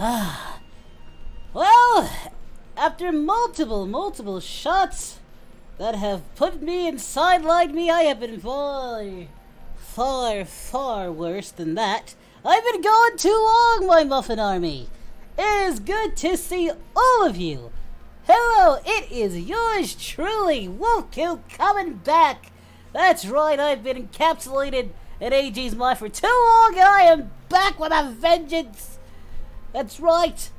Well, after multiple shots that have put me and sidelined me, I have been far worse than that. I've been going too long, my Muffin Army. It is good to see all of you. Hello, it is yours truly, Wolfkill, coming back. That's right, I've been encapsulated in AG's mind for too long, and I am back with a vengeance. That's right,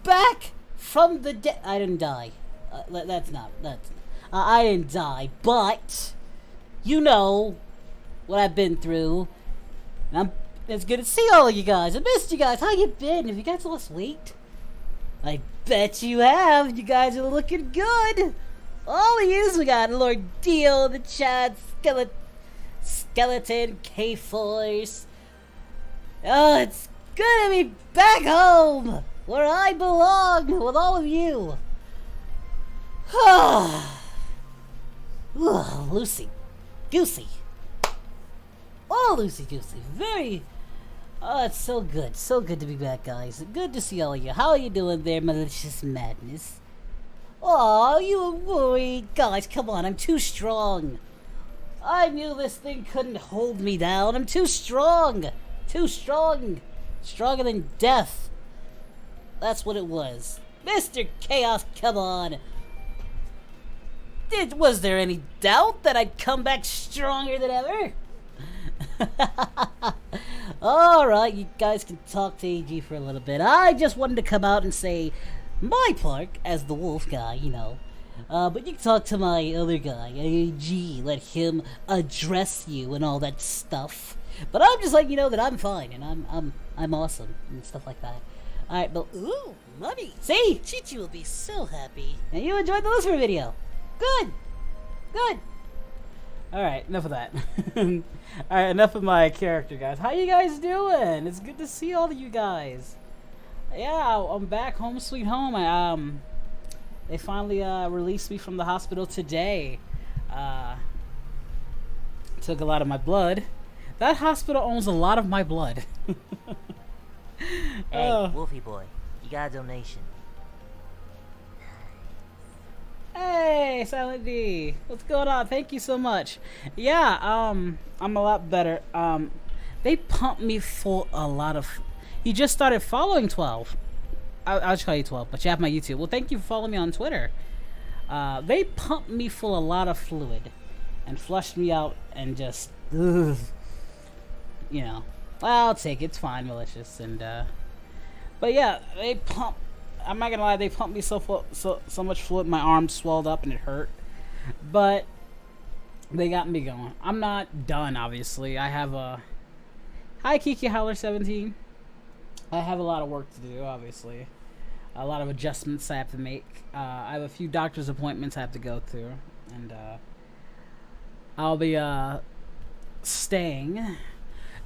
back from the dead. I didn't die. I didn't die, but you know what I've been through. And it's good to see all of you guys. I missed you guys. How you been? Have you guys lost weight? I bet you have. You guys are looking good. All of you. We got Lord Dio, the chat, Skeleton, K-Force. Oh, it's good to be back home, where I belong, with all of you. Lucy Goosey. Oh, Lucy Goosey. Very. Oh, it's so good. So good to be back, guys. Good to see all of you. How are you doing there, malicious madness? Oh, you boy. Guys, come on. I'm too strong. I knew this thing couldn't hold me down. I'm too strong. Too strong. Stronger than death. That's what it was. Mr. Chaos, come on. Was there any doubt that I'd come back stronger than ever? Alright, you guys can talk to AG for a little bit. I just wanted to come out and say my part as the wolf guy, you know. But you can talk to my other guy, AG. Let him address you and all that stuff. But I'm just letting you know that I'm fine and I'm awesome and stuff like that. Alright, but ooh, Mummy. See? Chichi will be so happy. And you enjoyed the listener video. Good. Alright, enough of that. Alright, enough of my character, guys. How you guys doing? It's good to see all of you guys. Yeah, I'm back home sweet home. They finally released me from the hospital today. Took a lot of my blood. That hospital owns a lot of my blood. Hey, Wolfie boy, you got a donation. Hey, Silent D, what's going on? Thank you so much. Yeah, I'm a lot better. They pumped me full a lot of. You just started following 12. I'll just call you 12, but you have my YouTube. Well, thank you for following me on Twitter. They pumped me full a lot of fluid and flushed me out and just, ugh, you know. Well, I'll take it. It's fine, malicious, and but yeah, they pumped. I'm not gonna lie, they pumped me so much fluid, my arms swelled up and it hurt. But they got me going. I'm not done, obviously. I have a hi Kiki Howler 17. I have a lot of work to do, obviously. A lot of adjustments I have to make. I have a few doctor's appointments I have to go through, and I'll be staying.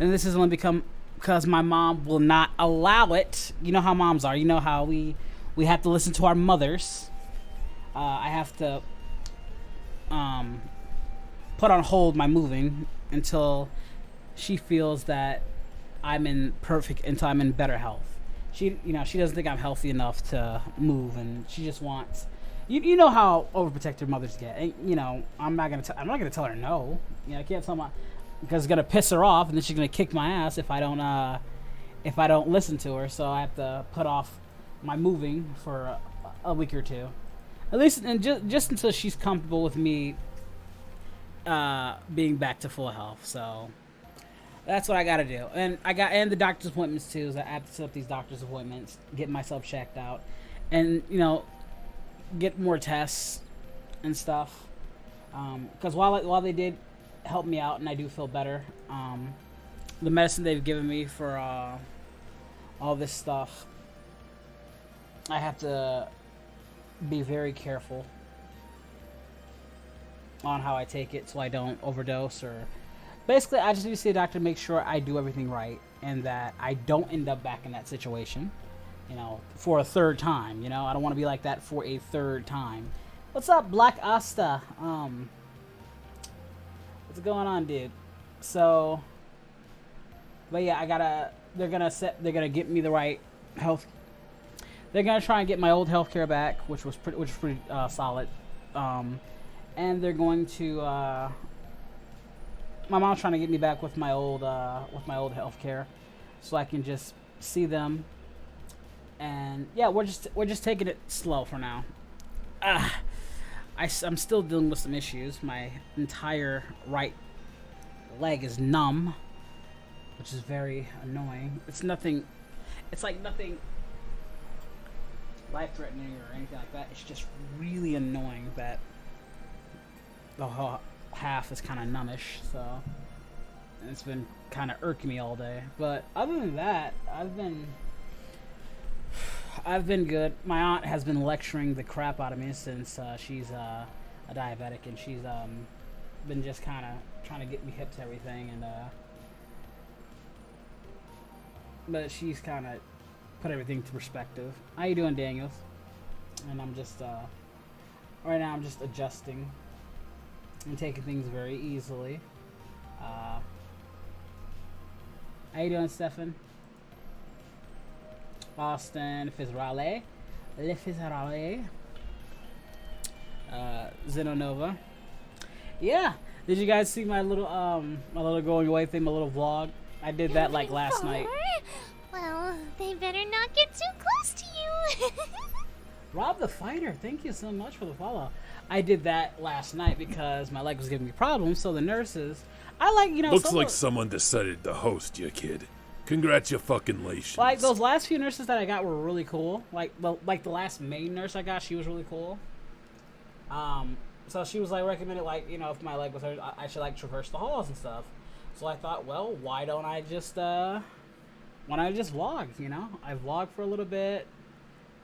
And this is only because my mom will not allow it. You know how moms are. You know how we have to listen to our mothers. I have to put on hold my moving until she feels that I'm in better health. She doesn't think I'm healthy enough to move, and she just wants. You know how overprotective mothers get, and you know I'm not gonna tell her no. You know, I can't tell my, because it's gonna piss her off, and then she's gonna kick my ass if I don't listen to her. So I have to put off my moving for a week or two, at least, and just until she's comfortable with me being back to full health. So that's what I gotta do, and the doctor's appointments too. So I have to set up these doctor's appointments, get myself checked out, and you know, get more tests and stuff. Because while they did help me out and I do feel better, the medicine they've given me for all this stuff, I have to be very careful on how I take it so I don't overdose, or basically I just need to see a doctor to make sure I do everything right and that I don't end up back in that situation, you know, for a third time. You know, I don't want to be like that for a third time. What's up, Black Asta? What's going on, dude? So, but yeah, they're gonna get me the right health they're gonna try and get my old healthcare back, which was pretty solid. And they're going to. My mom's trying to get me back with my old healthcare, so I can just see them. And yeah, we're just taking it slow for now. I'm still dealing with some issues. My entire right leg is numb, which is very annoying. It's nothing. It's like nothing life-threatening or anything like that. It's just really annoying that the whole half is kind of numbish. So and it's been kind of irking me all day. But other than that, I've been good. My aunt has been lecturing the crap out of me since she's a diabetic, and she's been just kind of trying to get me hip to everything, and but she's kind of put everything to perspective. How you doing, Daniels? And I'm just right now I'm just adjusting and taking things very easily. How you doing, Stefan? Austin Fitzgerald, Le Fitzgerald, Zenonova. Yeah, did you guys see my little going away thing, my little vlog? I did that like last night. Well, they better not get too close to you. Rob the Fighter, thank you so much for the follow. I did that last night because my leg was giving me problems. So the nurses, Looks like someone decided to host you, kid. Congratulations. Like those last few nurses that I got were really cool. Like the last main nurse I got, she was really cool. So she was like recommended, like, if my leg was hurt, I should like traverse the halls and stuff. So I thought, well, why don't I just vlog? I vlogged for a little bit,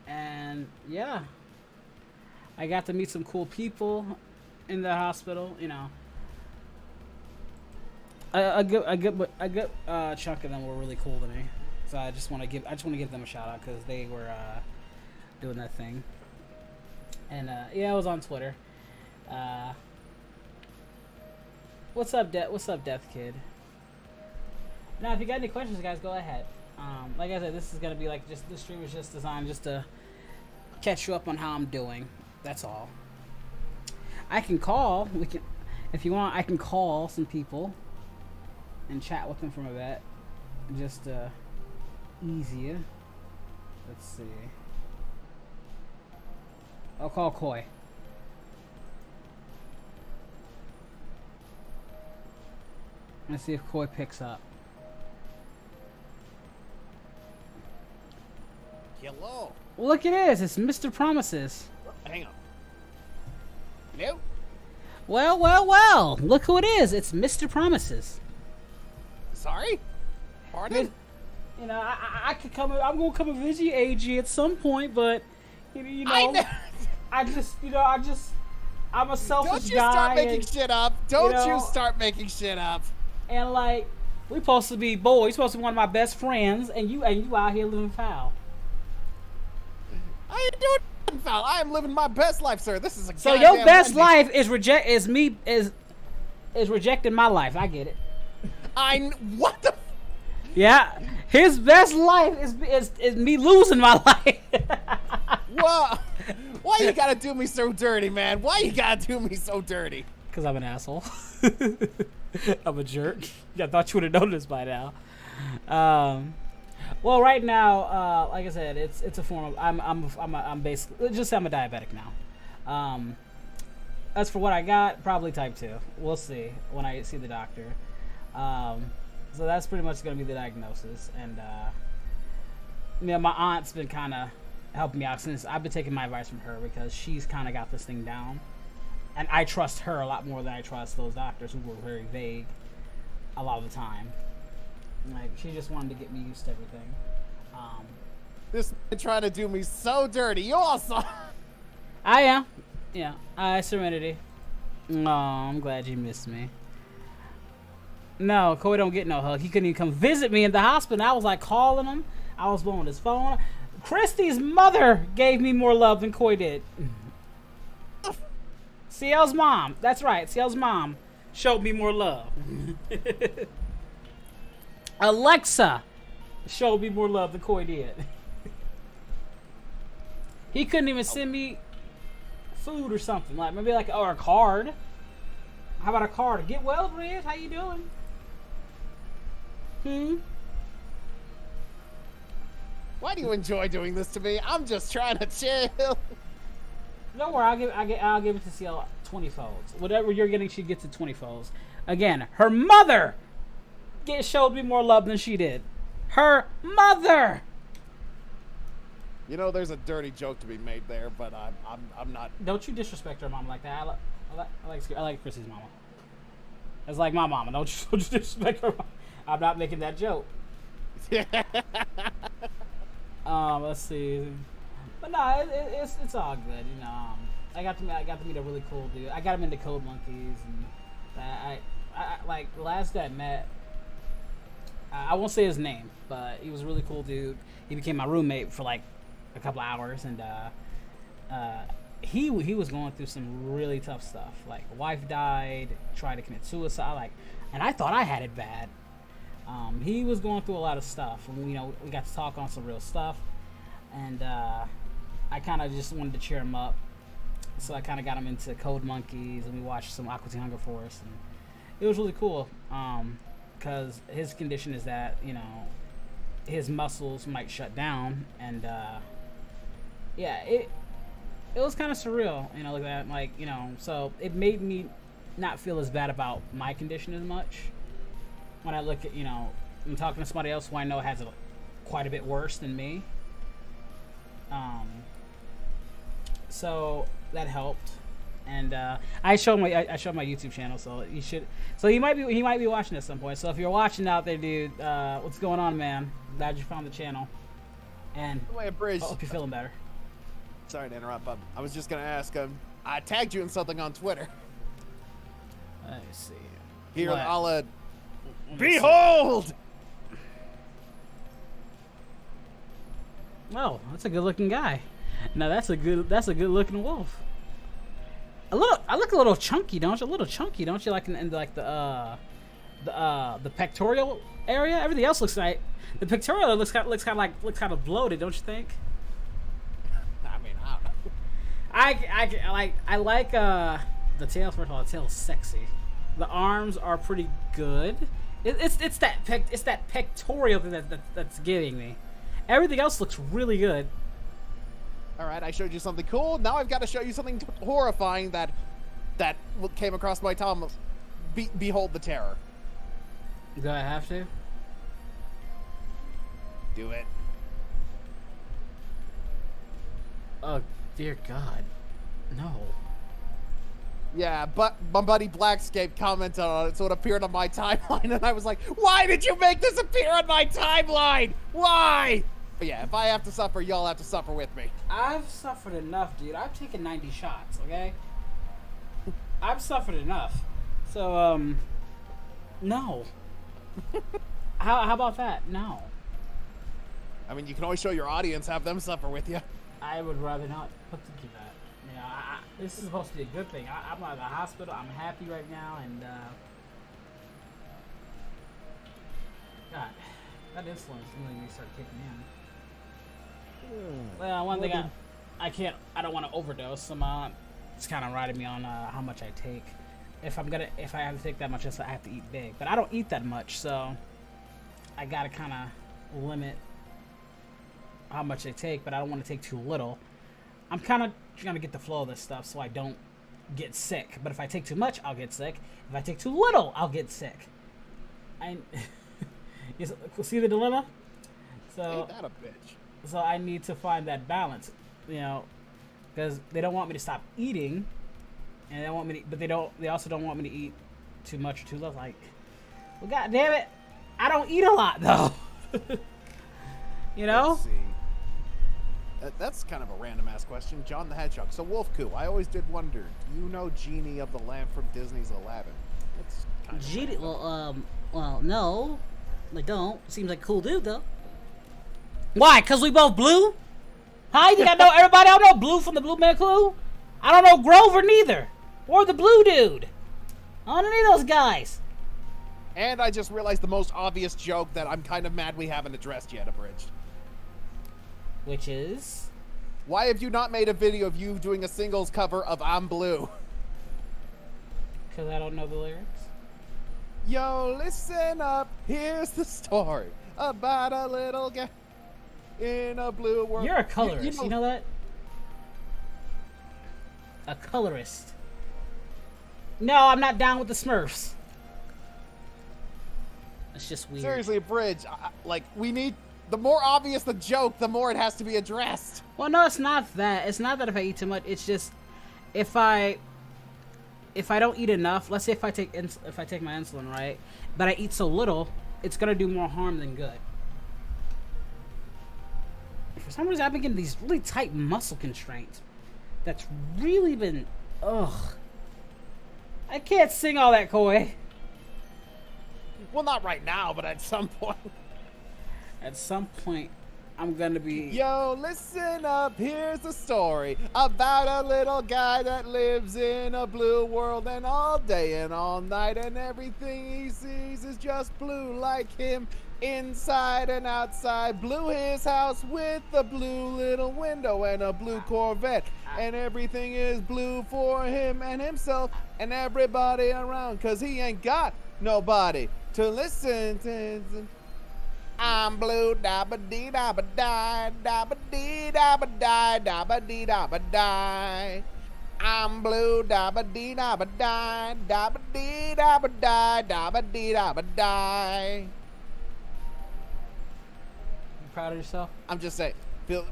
and yeah, I got to meet some cool people in the hospital. A good chunk of them were really cool to me, so I just want to give them a shout out because they were doing that thing. And yeah, I was on Twitter. What's up, Death Kid? Now, if you got any questions, guys, go ahead. Like I said, this is gonna be like this stream is just designed just to catch you up on how I'm doing. That's all. I can call. If you want, I can call some people and chat with them from a bit, just easier. Let's see. I'll call Koi. Let's see if Koi picks up. Hello. Well, look, it is. It's Mr. Promises. Hang on. Hello? Well. Look who it is. It's Mr. Promises. Sorry? Pardon? I could come. I'm gonna come and visit you, AG, at some point, but I'm a selfish guy. Don't you start making shit up. Don't you start making shit up. And like, we supposed to be boys. You're supposed to be one of my best friends, and you out here living foul. I ain't doing nothing foul. I am living my best life, sir. This is a so your best life is rejecting my life. I get it. What the? Yeah, his best life is me losing my life. Whoa. Why you gotta do me so dirty, man? Why you gotta do me so dirty? Because I'm an asshole. I'm a jerk. I thought you would have noticed by now. Well, right now, like I said, it's a form of I'm basically just say I'm a diabetic now. As for what I got, probably type 2. We'll see when I see the doctor. So that's pretty much going to be the diagnosis. And my aunt's been kind of helping me out since I've been taking my advice from her because she's kind of got this thing down. And I trust her a lot more than I trust those doctors who were very vague a lot of the time. Like, she just wanted to get me used to everything. This man trying to do me so dirty. You also. I am. Yeah. Serenity. Oh, I'm glad you missed me. No, Koi don't get no hug. He couldn't even come visit me in the hospital. I was like calling him. I was blowing his phone. Christy's mother gave me more love than Koi did. CL's mom. That's right. CL's mom showed me more love. Alexa showed me more love than Koi did. He couldn't even send me food or something. Like maybe like or a card. How about a card? Get well, Bridge. How you doing? Why do you enjoy doing this to me? I'm just trying to chill. Don't worry, I'll give it to CL 20 folds. Whatever you're getting, she gets it 20 folds. Again, her mother showed me more love than she did. Her mother. You know, there's a dirty joke to be made there, but I'm not. Don't you disrespect her mom like that. I like Chrissy's mama. It's like my mama. Don't you disrespect her mom. I'm not making that joke. Let's see. But no, it's all good. You know, I got to meet a really cool dude. I got him into Code Monkeys, and I like last that I met. I won't say his name, but he was a really cool dude. He became my roommate for like a couple hours, and he was going through some really tough stuff. Like wife died, tried to commit suicide, and I thought I had it bad. He was going through a lot of stuff, and we got to talk on some real stuff, and I kind of just wanted to cheer him up, so I kind of got him into Code Monkeys, and we watched some Aqua Teen Hunger Force, and it was really cool. Because his condition is that his muscles might shut down, and it was kind of surreal, like that, so it made me not feel as bad about my condition as much when I look at I'm talking to somebody else who I know has it quite a bit worse than me. So that helped. And I showed my YouTube channel, so he might be watching at some point. So if you're watching out there, dude, what's going on, man? Glad you found the channel, and I hope you're feeling better. Sorry to interrupt, but I was just gonna ask. I tagged you in something on Twitter. Let me see. Here, What? I'll behold. Oh, that's a good-looking guy. Now that's a good-looking wolf. I look a little chunky, don't you? A little chunky, don't you? Like in like the pectoral area. Everything else looks like the pectoral looks kind of bloated, don't you think? I mean, I don't know. I like the tail. First of all, the tail is sexy. The arms are pretty good. It's that pectoral thing that's getting me. Everything else looks really good. All right, I showed you something cool. Now I've got to show you something horrifying that came across my tongue. Behold the terror. Do I have to? Do it. Oh, dear God. No. Yeah, but my buddy Blackscape commented on it, so it appeared on my timeline, and I was like, why did you make this appear on my timeline? Why? But yeah, if I have to suffer, y'all have to suffer with me. I've suffered enough, dude. I've taken 90 shots, okay? I've suffered enough. So, no. How about that? No. I mean, you can always show your audience, have them suffer with you. I would rather not put them through that. This is supposed to be a good thing. I'm out of the hospital. I'm happy right now, and God, that insulin is really going to start kicking in. Well, one thing I don't want to overdose. So it's kind of riding me on how much I take. If I have to take that much, I have to eat big. But I don't eat that much, so I gotta kind of limit how much I take. But I don't want to take too little. I'm kind of trying to get the flow of this stuff so I don't get sick. But if I take too much, I'll get sick. If I take too little, I'll get sick. See the dilemma? So Ain't that a bitch? So I need to find that balance, because they don't want me to stop eating, and they want me to, but they also don't want me to eat too much or too little. Like, well, God damn it, I don't eat a lot though. Let's see. That's kind of a random ass question. John the Hedgehog. So Wolfcoo, I always did wonder, do you know Genie of the Lamp from Disney's Aladdin? That's kind of Genie? Well, no, I don't. Seems like a cool dude though. Why? Cause we both blue? Huh? You think I know everybody? I don't know Blue from the Blue Man Clue. I don't know Grover neither, or the Blue Dude. I don't know any of those guys. And I just realized the most obvious joke that I'm kind of mad we haven't addressed yet, Abridged. Which is? Why have you not made a video of you doing a singles cover of I'm Blue? Because I don't know the lyrics. Yo, listen up. Here's the story about a little guy in a blue world. You're a colorist. You know that? A colorist. No, I'm not down with the Smurfs. It's just weird. Seriously, Abridged. Like, we need... The more obvious the joke, the more it has to be addressed. Well, no, it's not that. It's not that if I eat too much. It's just if I don't eat enough. Let's say if I take my insulin, right, but I eat so little, it's gonna do more harm than good. For some reason, I've been getting these really tight muscle constraints. That's really been I can't sing all that, Koi. Well, not right now, but at some point. At some point, I'm gonna be... Yo, listen up, here's the story about a little guy that lives in a blue world, and all day and all night, and everything he sees is just blue like him, inside and outside. Blue his house with a blue little window and a blue Corvette, and everything is blue for him and himself and everybody around, cause he ain't got nobody to listen to. I'm blue, da ba dee da ba die, da ba dee da ba die, da ba dee da ba die. I'm blue, da ba dee da ba die, da ba dee da ba die, da ba dee da ba die. You proud of yourself? I'm just saying,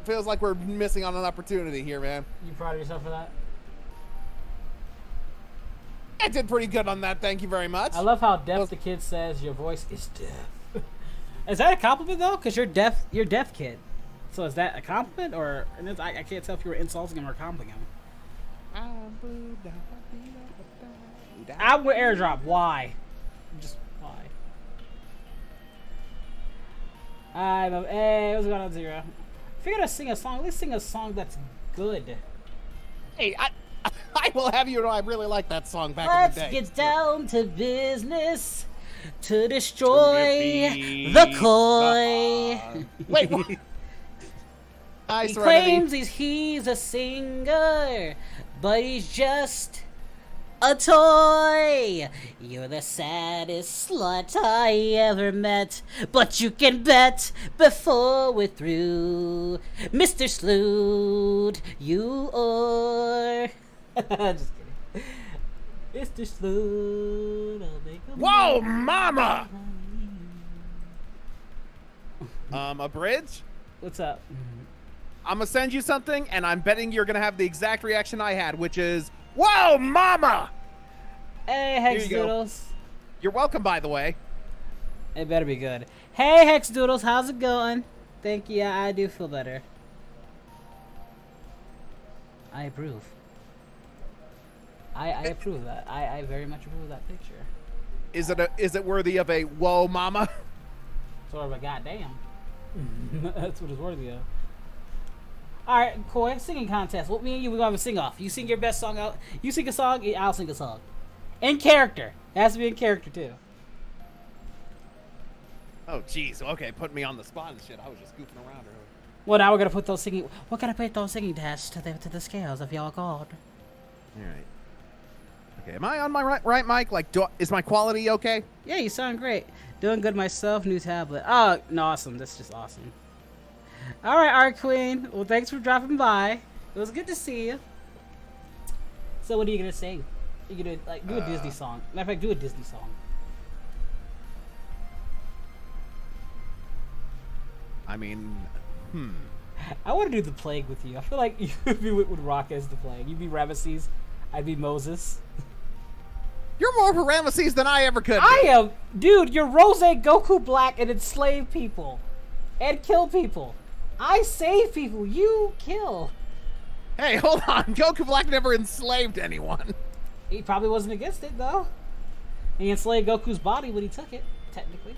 feels like we're missing on an opportunity here, man. You proud of yourself for that? I did pretty good on that, thank you very much. I love how deaf the kid says your voice is deaf. Is that a compliment though? Because you're deaf, kid. So is that a compliment or? And I can't tell if you were insulting him or complimenting him. I would airdrop. Why? Just why? Hey, what's going on, Zero? If you're gonna sing a song, let's sing a song that's good. Hey, I will have you know I really like that song back Let's in the day. get down to business. To destroy the koi. Wait, what? He claims he's a singer, but he's just a toy. You're the saddest slut I ever met, but you can bet before we're through, Mr. Sloot, you are. Just kidding. Mr. Sloot, I'll make a Whoa, mama! Abridged? What's up? I'm gonna send you something, and I'm betting you're gonna have the exact reaction I had, which is, whoa, mama! Hey, Hex Here you go. Doodles. You're welcome, by the way. It better be good. Hey, Hex Doodles, how's it going? Thank you, I do feel better. I approve. I approve of that. I very much approve of that picture. Is it worthy of a whoa, mama? Sort of a goddamn. That's what it's worthy of. Alright, Koi, singing contest. What me and you, we're gonna have a sing off. You sing your best song out. You sing a song, I'll sing a song. In character. It has to be in character too. Oh, jeez. Okay, put me on the spot and shit. I was just goofing around earlier. Well, now we're gonna put those singing. We're gonna put those singing tests to the scales of your god. All right. Okay, am I on my right mic? Like, is my quality okay? Yeah, you sound great. Doing good myself. New tablet. Oh, no, awesome. That's just awesome. All right, Art Queen. Well, thanks for dropping by. It was good to see you. So, what are you gonna sing? You gonna like do a Disney song? Matter of fact, do a Disney song. I mean, I want to do the Plague with you. I feel like you'd be with Rock as the Plague. You'd be Ramesses. I'd be Moses. you're more of a Ramesses than I ever could be. I am, dude. You're Rose Goku Black and enslave people, and kill people. I save people. You kill. Hey, hold on. Goku Black never enslaved anyone. He probably wasn't against it though. He enslaved Goku's body when he took it, technically.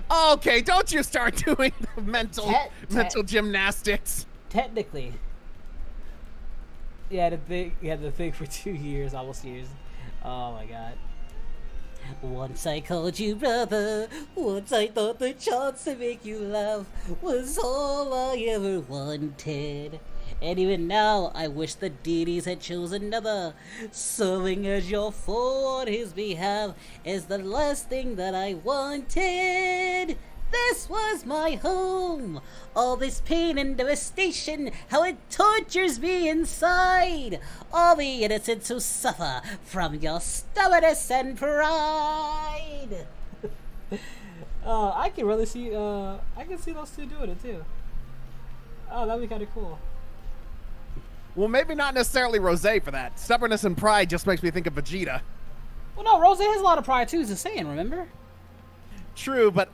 Okay, don't you start doing the mental gymnastics. Technically. He had the thing for 2 years, almost years. Oh my god. Once I called you brother, once I thought the chance to make you laugh was all I ever wanted. And even now, I wish the deities had chosen another. Serving as your fool on his behalf is the last thing that I wanted. This was my home. All this pain and devastation, how it tortures me inside. All the innocents who suffer from your stubbornness and pride. I can really see, I can see those two doing it too. Oh, that'd be kind of cool. Well, maybe not necessarily Rose for that. Stubbornness and pride just makes me think of Vegeta. Well, no, Rose has a lot of pride too, he's a Saiyan, remember? True, but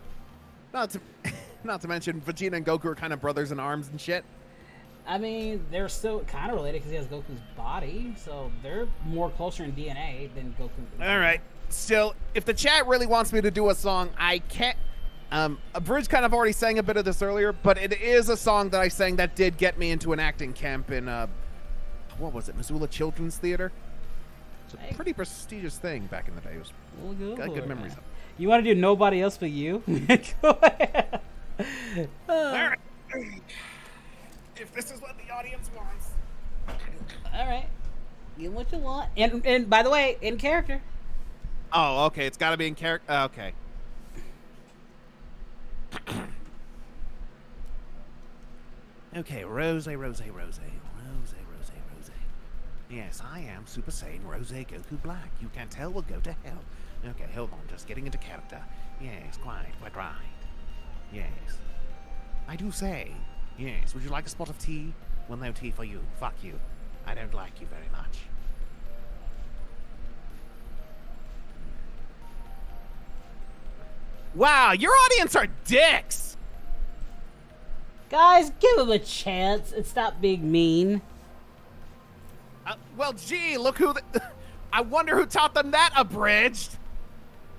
not to mention Vegeta and Goku are kind of brothers in arms and shit. I mean, they're still kind of related because he has Goku's body, so they're more closer in DNA than Goku. All right. Still, if the chat really wants me to do a song, I can't. Abridged kind of already sang a bit of this earlier, but it is a song that I sang that did get me into an acting camp in, what was it, Missoula Children's Theater? It's a pretty prestigious thing back in the day. It was got good memories of it. You want to do Nobody Else But You? Go ahead. All right. If this is what the audience wants. All right. Get what you want. And by the way, in character. Oh, okay. It's got to be in character. Okay. Okay, Rose. Yes, I am Super Saiyan Rose Goku Black. You can tell we'll go to hell. Okay, hold on. Just getting into character. Yes, quite right. Yes. I do say. Yes, would you like a spot of tea? Well, no tea for you. Fuck you. I don't like you very much. Wow, your audience are dicks! Guys, give him a chance and stop being mean. Well, gee, look who I wonder who taught them that, Abridged!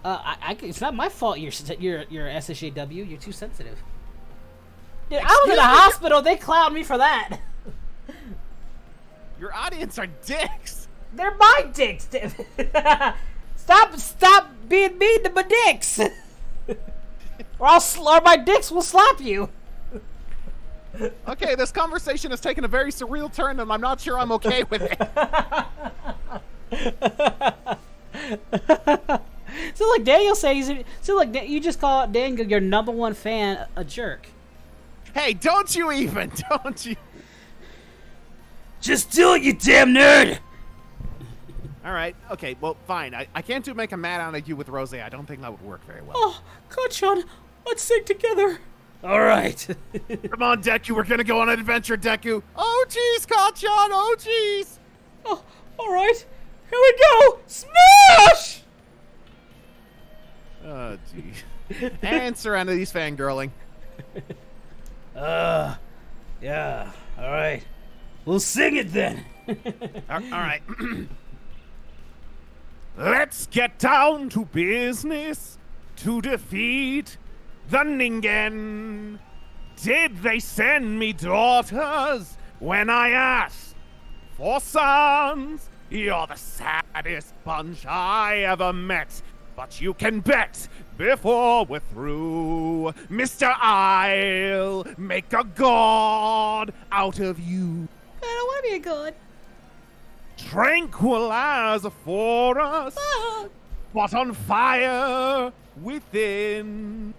It's not my fault you're SSJW. You're too sensitive. Dude, I was in a hospital. They clowned me for that. Your audience are dicks! They're my dicks. Stop being mean to my dicks. or my dicks will slap you. Okay, this conversation has taken a very surreal turn, and I'm not sure I'm okay with it. So like Daniel says, you just call Daniel your #1 fan a jerk. Hey, don't you? Just do it, you damn nerd. All right, okay, well, fine. I can't make a mad out of you with Rose. I don't think that would work very well. Oh, Kachan, let's sing together. All right. Come on, Deku, we're gonna go on an adventure, Deku. Oh, jeez, Kachan, oh, jeez. Oh, all right. Here we go. Smash! Oh, geez. And Serenity's fangirling. Yeah, all right. We'll sing it then. All right. Let's get down to business to defeat the Ningen. Did they send me daughters when I asked for sons? You're the saddest bunch I ever met. But you can bet before we're through, Mr. I'll make a god out of you. I don't want to be a god. Tranquilizer for us, but on fire within.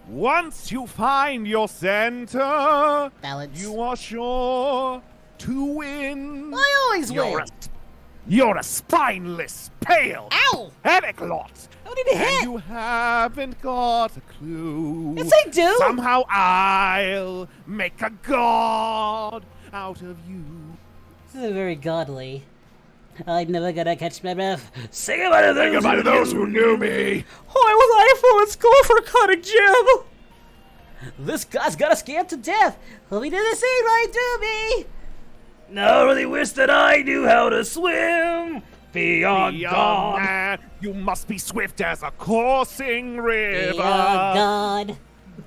Once you find your center, Balance. you are sure to win. I always win. You're a spineless, pale, Ow! pathetic lot. I don't need to And hit. you haven't got a clue. Yes, I do. Somehow I'll make a god out of you. This is very godly. I'm never gonna catch my breath. Sing about it. Think about those who knew me. Why was I for in school for cutting gym? This guy's got us scared to death. Hope he didn't see right through me. Now I really wish that I knew how to swim. Beyond God. Man, you must be swift as a coursing river. Be a god.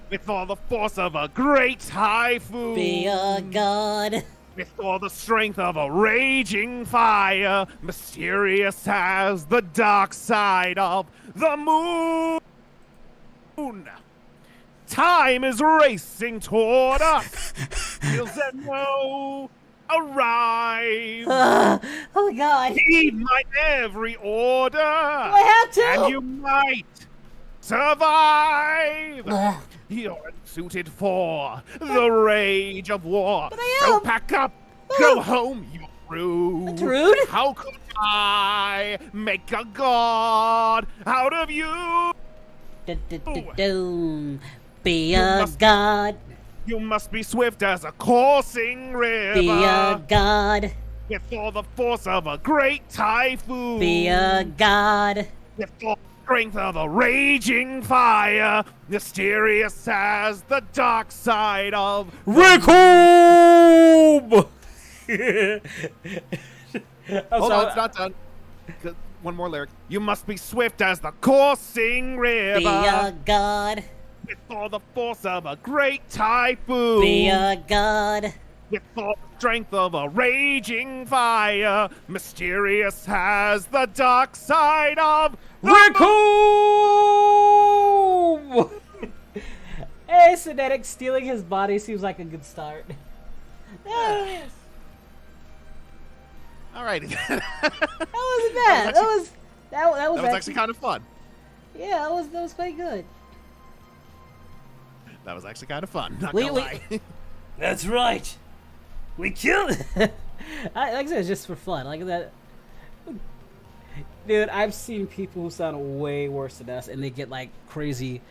With all the force of a great typhoon. Be a god. With all the strength of a raging fire. Mysterious as the dark side of the moon. Time is racing toward us. Will Zeno arrive? Oh God. Heed my every order. I have to. And you might survive. Ugh. You're suited for the rage of war. But I So am. pack up, go home, you rude. That's rude. How could I make a god out of you? Be You a must- god. You must be swift as a coursing river. Be a god. With all the force of a great typhoon. Be a god. With all the strength of a raging fire. Mysterious as the dark side of Rickhoob! Hold on, it's not done. One more lyric. You must be swift as the coursing river. Be a god. With all the force of a great typhoon. Be a god. With all the strength of a raging fire. Mysterious as the dark side of Rickhoob! Hey, Synthetic, stealing his body seems like a good start. Yes. Alrighty. That wasn't bad. That was That was actually kind of fun. Yeah, that was quite good. That was actually kind of fun. Not We- gonna we- lie. That's right. We killed it. Like I said, it's just for fun. Like that. Dude, I've seen people who sound way worse than us, and they get like crazy.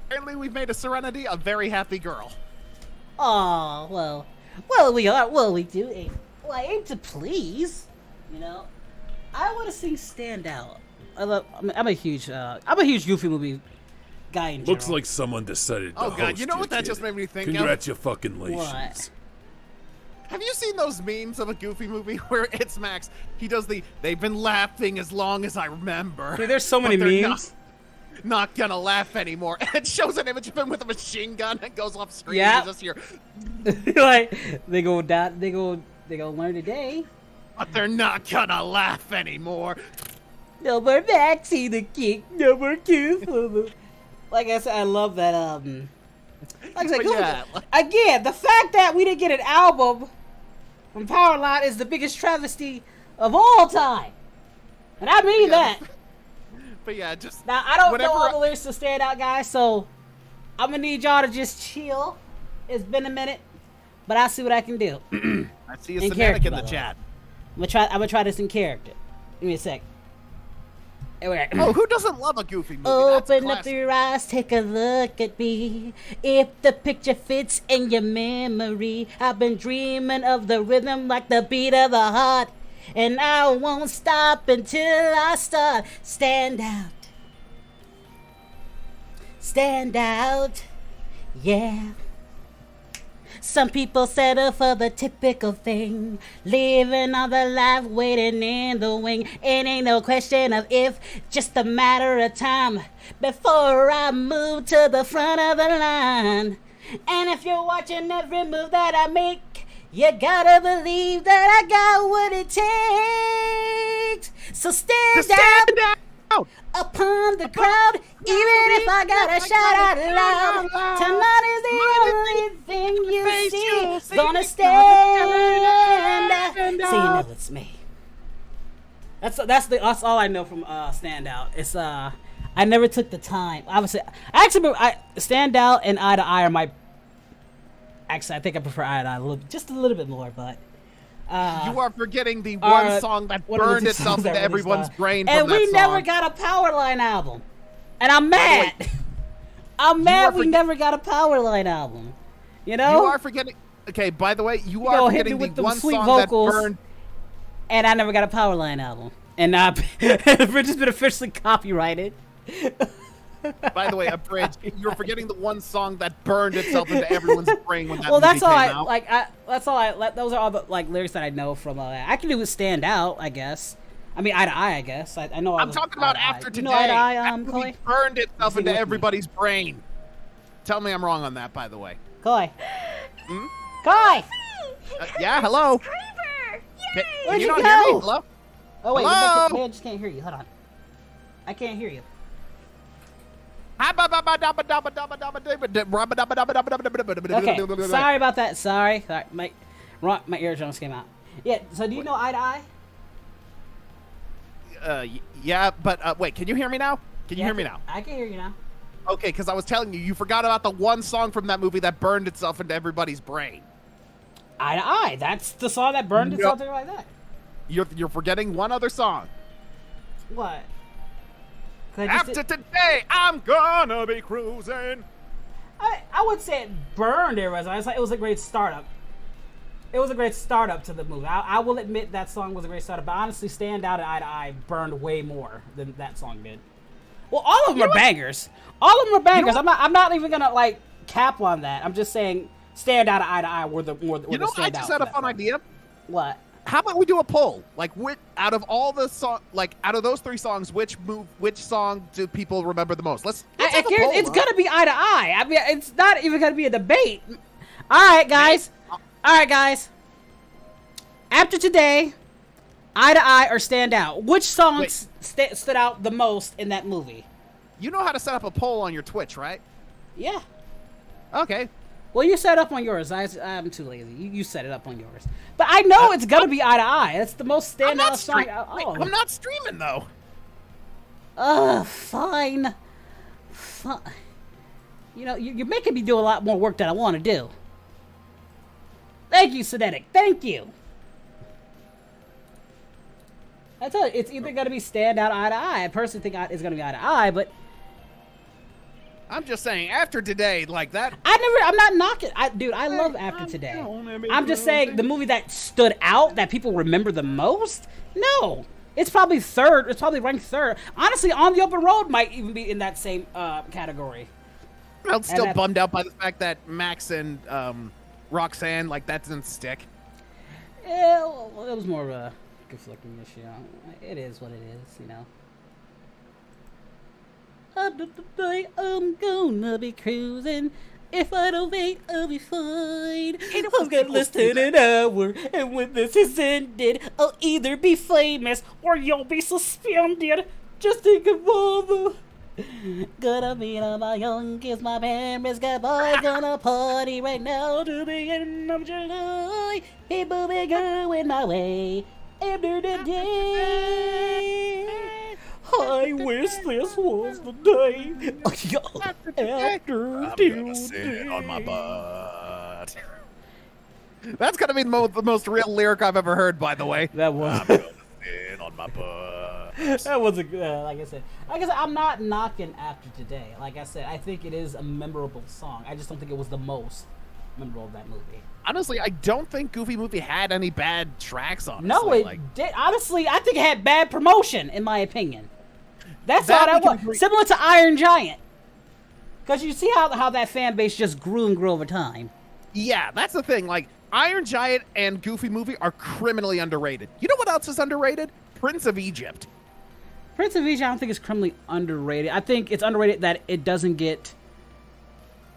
Apparently, we've made a Serenity a very happy girl. Aw, well, we do aim. Well, I aim to please, you know. I want to see Stand Out. I'm a huge Goofy movie guy in general. Looks like someone decided to Oh host god, you know what that kid. just made me think of? Congratulations. What? Have you seen those memes of a Goofy movie where it's Max? He does they've been laughing as long as I remember. Dude, there's so many but they're memes. Not gonna laugh anymore. And it shows an image of him with a machine gun and goes off screen. Yeah. You just hear, Like they go down. They go learn today. but they're not gonna laugh anymore. No more Maxie the kick, no more Goofy. Like I said, I love that. Like I said, But yeah, again, the fact that we didn't get an album from Powerline is the biggest travesty of all time, and I mean that. But yeah, just Now I don't whenever know all the lyrics to Stand Out, guys, so I'm gonna need y'all to just chill. It's been a minute, but I'll see what I can do. I see a in semantic character, in the by the way. chat. I'm gonna try this in character. Give me a sec. Anyway. Oh, who doesn't love a Goofy movie? That's Open up classic. your eyes, take a look at me. If the picture fits in your memory, I've been dreaming of the rhythm like the beat of the heart. And I won't stop until I start. Stand out. Stand out. Yeah. Some people settle for the typical thing, living on the life, waiting in the wing. It ain't no question of if, just a matter of time before I move to the front of the line. And if you're watching every move that I make, you gotta believe that I got what it takes. So stand out upon the crowd, even if I gotta shout out loud. Tonight is the only thing you see. Gonna stand out. So you know it's me. That's all I know from Stand Out. It's I never took the time. Obviously, Stand Out and Eye to Eye are my. Actually, I think I prefer Eye to Eye just a little bit more, but. You are forgetting the one song that one of the burned two itself songs into that released everyone's by- brain And from we that never song. got a Powerline album, and I'm mad. I'm mad we never got a Powerline album. You know. You are forgetting. Okay, by the way, you Go are hit me forgetting with the them one sweet song vocals. that burned. And I never got a Powerline album, and Abridged has been officially copyrighted. By the way, Abridged, you're forgetting the one song that burned itself into everyone's brain when that Well, movie that's all came I out. like. Those are all the like lyrics that I know from. I can do with Stand Out, I guess. I mean, Eye to Eye, I guess. I know. All I'm the talking about Eye to Eye. after You today. know Eye to Eye, that movie Koi? burned itself Sing into with me. everybody's brain. Tell me I'm wrong on that, by the way. Koi. Hmm? Koi. Yeah, hello. Creeper! Can Where'd you you not go? hear me? Hello? Oh wait, Hello? maybe I just can't hear you. Hold on. I can't hear you. Okay, sorry about that. Sorry. My eardrums came out. Yeah, so do you know Eye to Eye? Yeah, but wait, can you hear me now? Can you hear me now? I can hear you now. Okay, because I was telling you, you forgot about the one song from that movie that burned itself into everybody's brain. Eye to Eye. That's the song that burned itself into like that. You're forgetting one other song. What? After today, I'm gonna be cruising. I would say it burned it was. It was a great startup. It was a great startup to the movie. I will admit that song was a great startup, but honestly, Stand Out and Eye to Eye burned way more than that song did. Well, all of them are bangers. All of them are bangers. I'm not even gonna like cap on that. I'm just saying Stand Out and Eye to Eye were the more. You know, I just had a fun idea. What? How about we do a poll? Like, out of all the out of those 3 songs, which song do people remember the most? Let's have a poll, it's gonna be Eye to Eye. I mean, it's not even gonna be a debate. All right, guys. After today, Eye to Eye or Stand Out. Which song stood out the most in that movie? You know how to set up a poll on your Twitch, right? Yeah. Okay. Well, you set it up on yours. I'm too lazy. You set it up on yours. But I know it's gonna be Eye to Eye. That's the most standout song. I'm not streaming though. Fine. You know, you're making me do a lot more work than I want to do. Thank you, Sedetic. Thank you. I tell you, it's either gonna be Stand Out, Eye to Eye. I personally think it's gonna be Eye to Eye, but I'm just saying, after today, like that. I'm not knocking. Dude, I love After Today. I'm just saying the movie that stood out, that people remember the most. No, it's probably third. It's probably ranked third. Honestly, On the Open Road might even be in that same category. I'm still bummed out by the fact that Max and Roxanne, like, that didn't stick. Yeah, well, it was more of a conflicting issue. It is what it is, you know. After today, I'm gonna be cruising. If I don't wait, I'll be fine. I'm gonna last in an hour, and when this is ended, I'll either be famous or you'll be suspended. Just think of all the. Gonna meet all my young kids, my parents got boys, gonna party right now to the end of July. People be going my way after the day. I wish this was the day. After sit on my butt. That's gonna be the most real lyric I've ever heard, by the way. That was. I'm gonna sit on my butt. That was a good. Like I said, I'm not knocking After Today. Like I said, I think it is a memorable song. I just don't think it was the most memorable of that movie. Honestly, I don't think Goofy Movie had any bad tracks on it. No, it did. Honestly, I think it had bad promotion, in my opinion. That's all that was. Similar to Iron Giant. Because you see how that fan base just grew and grew over time. Yeah, that's the thing. Like, Iron Giant and Goofy Movie are criminally underrated. You know what else is underrated? Prince of Egypt. Prince of Egypt, I don't think it's criminally underrated. I think it's underrated that it doesn't get...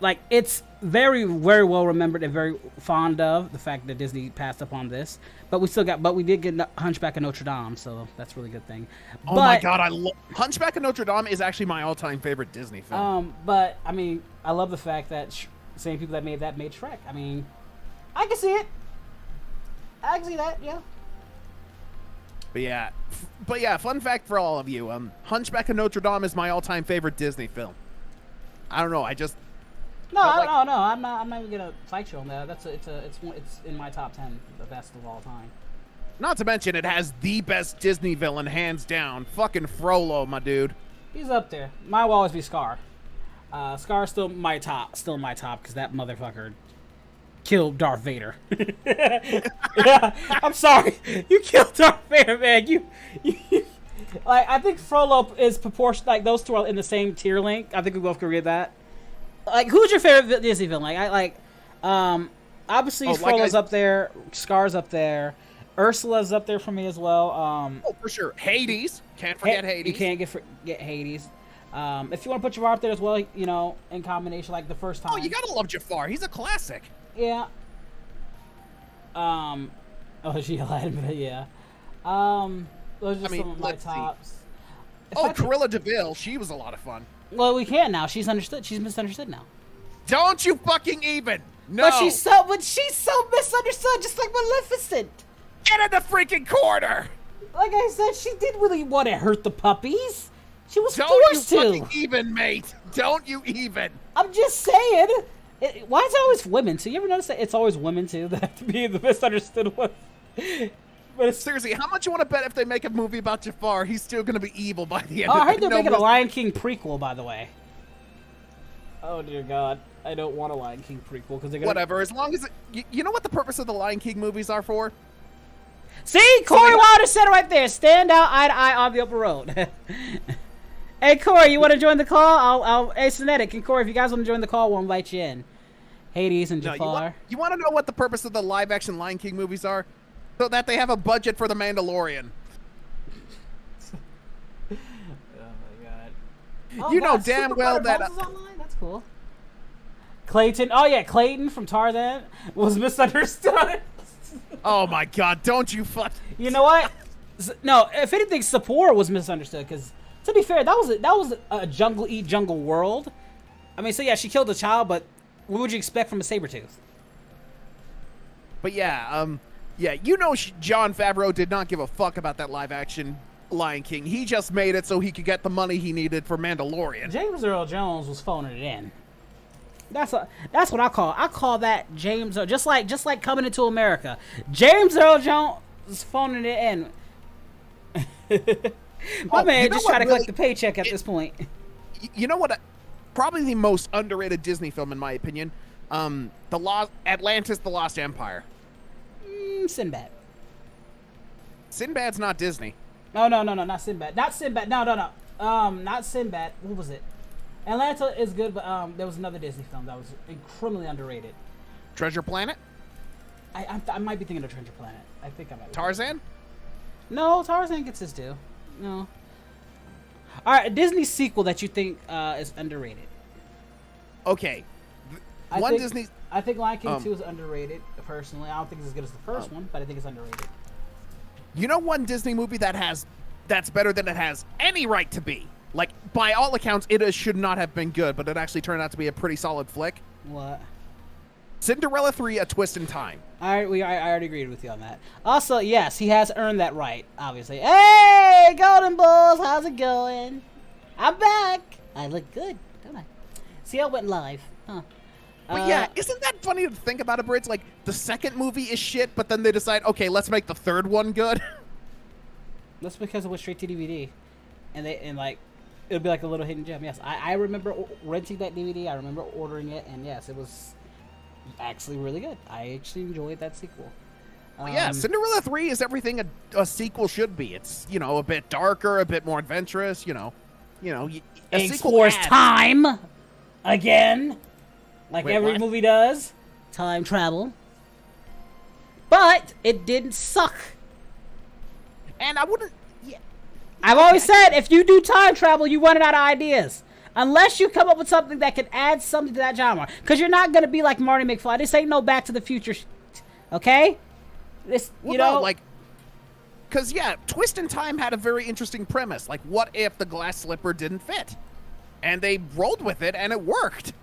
Like, it's very, very well remembered and very fond of the fact that Disney passed up on this. But we did get Hunchback of Notre Dame, so that's a really good thing. Oh my god, Hunchback of Notre Dame is actually my all-time favorite Disney film. But, I mean, I love the fact that same people that made Shrek. I mean, I can see it. I can see that, yeah. But yeah, fun fact for all of you, Hunchback of Notre Dame is my all-time favorite Disney film. I don't know, No, I'm not even gonna fight you on that. It's in my top 10, the best of all time. Not to mention, it has the best Disney villain, hands down. Fucking Frollo, my dude. He's up there. Mine will always be Scar. Scar's still my top, because that motherfucker killed Darth Vader. Yeah, I'm sorry, you killed Darth Vader, man. You like, I think Frollo is proportional. Like, those two are in the same tier link. I think we both can read that. Like, who's your favorite Disney villain? Obviously Frollo's up there, Scar's up there, Ursula's up there for me as well. For sure. Hades, can't forget Hades. You can't get Hades. If you want to put Jafar up there as well, you know, in combination, like the first time. Oh, you gotta love Jafar. He's a classic. Yeah. She lied, but yeah. Those are just some of my tops. Oh, Cruella DeVille, she was a lot of fun. Well, we can now. She's understood. She's misunderstood now. Don't you fucking even. No. But she's so misunderstood, just like Maleficent. Get in the freaking corner. Like I said, she didn't really want to hurt the puppies. She was Don't forced you to. fucking even, mate. Don't you even. I'm just saying. Why is it always women too? You ever notice that it's always women too that have to be the misunderstood one? But Seriously, how much you want to bet if they make a movie about Jafar, he's still going to be evil by the end Oh, of it? I heard they're making a Lion King prequel, by the way. Oh dear God, I don't want a Lion King prequel because they're gonna. Whatever, as long as you know what the purpose of the Lion King movies are for? See, Corey Wilder said it right there. Stand out eye to eye on the open road. Hey Corey, you want to join the call? Hey Cinetic and Corey, if you guys want to join the call, we'll invite you in. Hades and Jafar. You want to know what the purpose of the live-action Lion King movies are? So that they have a budget for the Mandalorian. Oh my God. You know damn well that. Online? That's cool. Clayton. Oh yeah, Clayton from Tarzan was misunderstood. Oh my God! Don't you fuck. You know what? No, if anything, Sapor was misunderstood because, to be fair, that was a jungle eat jungle world. I mean, so yeah, she killed a child, but what would you expect from a Sabretooth? But yeah, you know Jon Favreau did not give a fuck about that live-action Lion King. He just made it so he could get the money he needed for Mandalorian. James Earl Jones was phoning it in. That's what I call. I call that James Earl, just like Coming Into America. James Earl Jones is phoning it in. My man just trying to collect the paycheck at this point. You know what? Probably the most underrated Disney film, in my opinion. Atlantis: The Lost Empire. Sinbad. Sinbad's not Disney. No, not Sinbad. Not Sinbad. No. Not Sinbad. What was it? Atlanta is good, but there was another Disney film that was criminally underrated. Treasure Planet? I might be thinking of Treasure Planet. I think I might. Tarzan? No, Tarzan gets his due. No. All right, a Disney sequel that you think is underrated. Okay. I think Lion King 2 is underrated, personally. I don't think it's as good as the first one, but I think it's underrated. You know one Disney movie that's better than it has any right to be? Like, by all accounts, it should not have been good, but it actually turned out to be a pretty solid flick. What? Cinderella 3, A Twist in Time. I already agreed with you on that. Also, yes, he has earned that right, obviously. Hey, Golden Bulls, how's it going? I'm back. I look good, don't I? See, I went live, huh? But yeah, isn't that funny to think about, Abridged? Like, the second movie is shit, but then they decide, okay, let's make the third one good. That's because it was straight to DVD. And it'll be like a little hidden gem. Yes, I remember renting that DVD. I remember ordering it, and yes, it was actually really good. I actually enjoyed that sequel. Yeah, Cinderella 3 is everything a sequel should be. It's, a bit darker, a bit more adventurous, a explores time again, like every movie does. Time travel. But it didn't suck. And I wouldn't... I've always said, if you do time travel, you run out of ideas. Unless you come up with something that can add something to that genre. Because you're not going to be like Marty McFly. This ain't no Back to the Future okay? This, because, Twist in Time had a very interesting premise. Like, what if the glass slipper didn't fit? And they rolled with it, and it worked.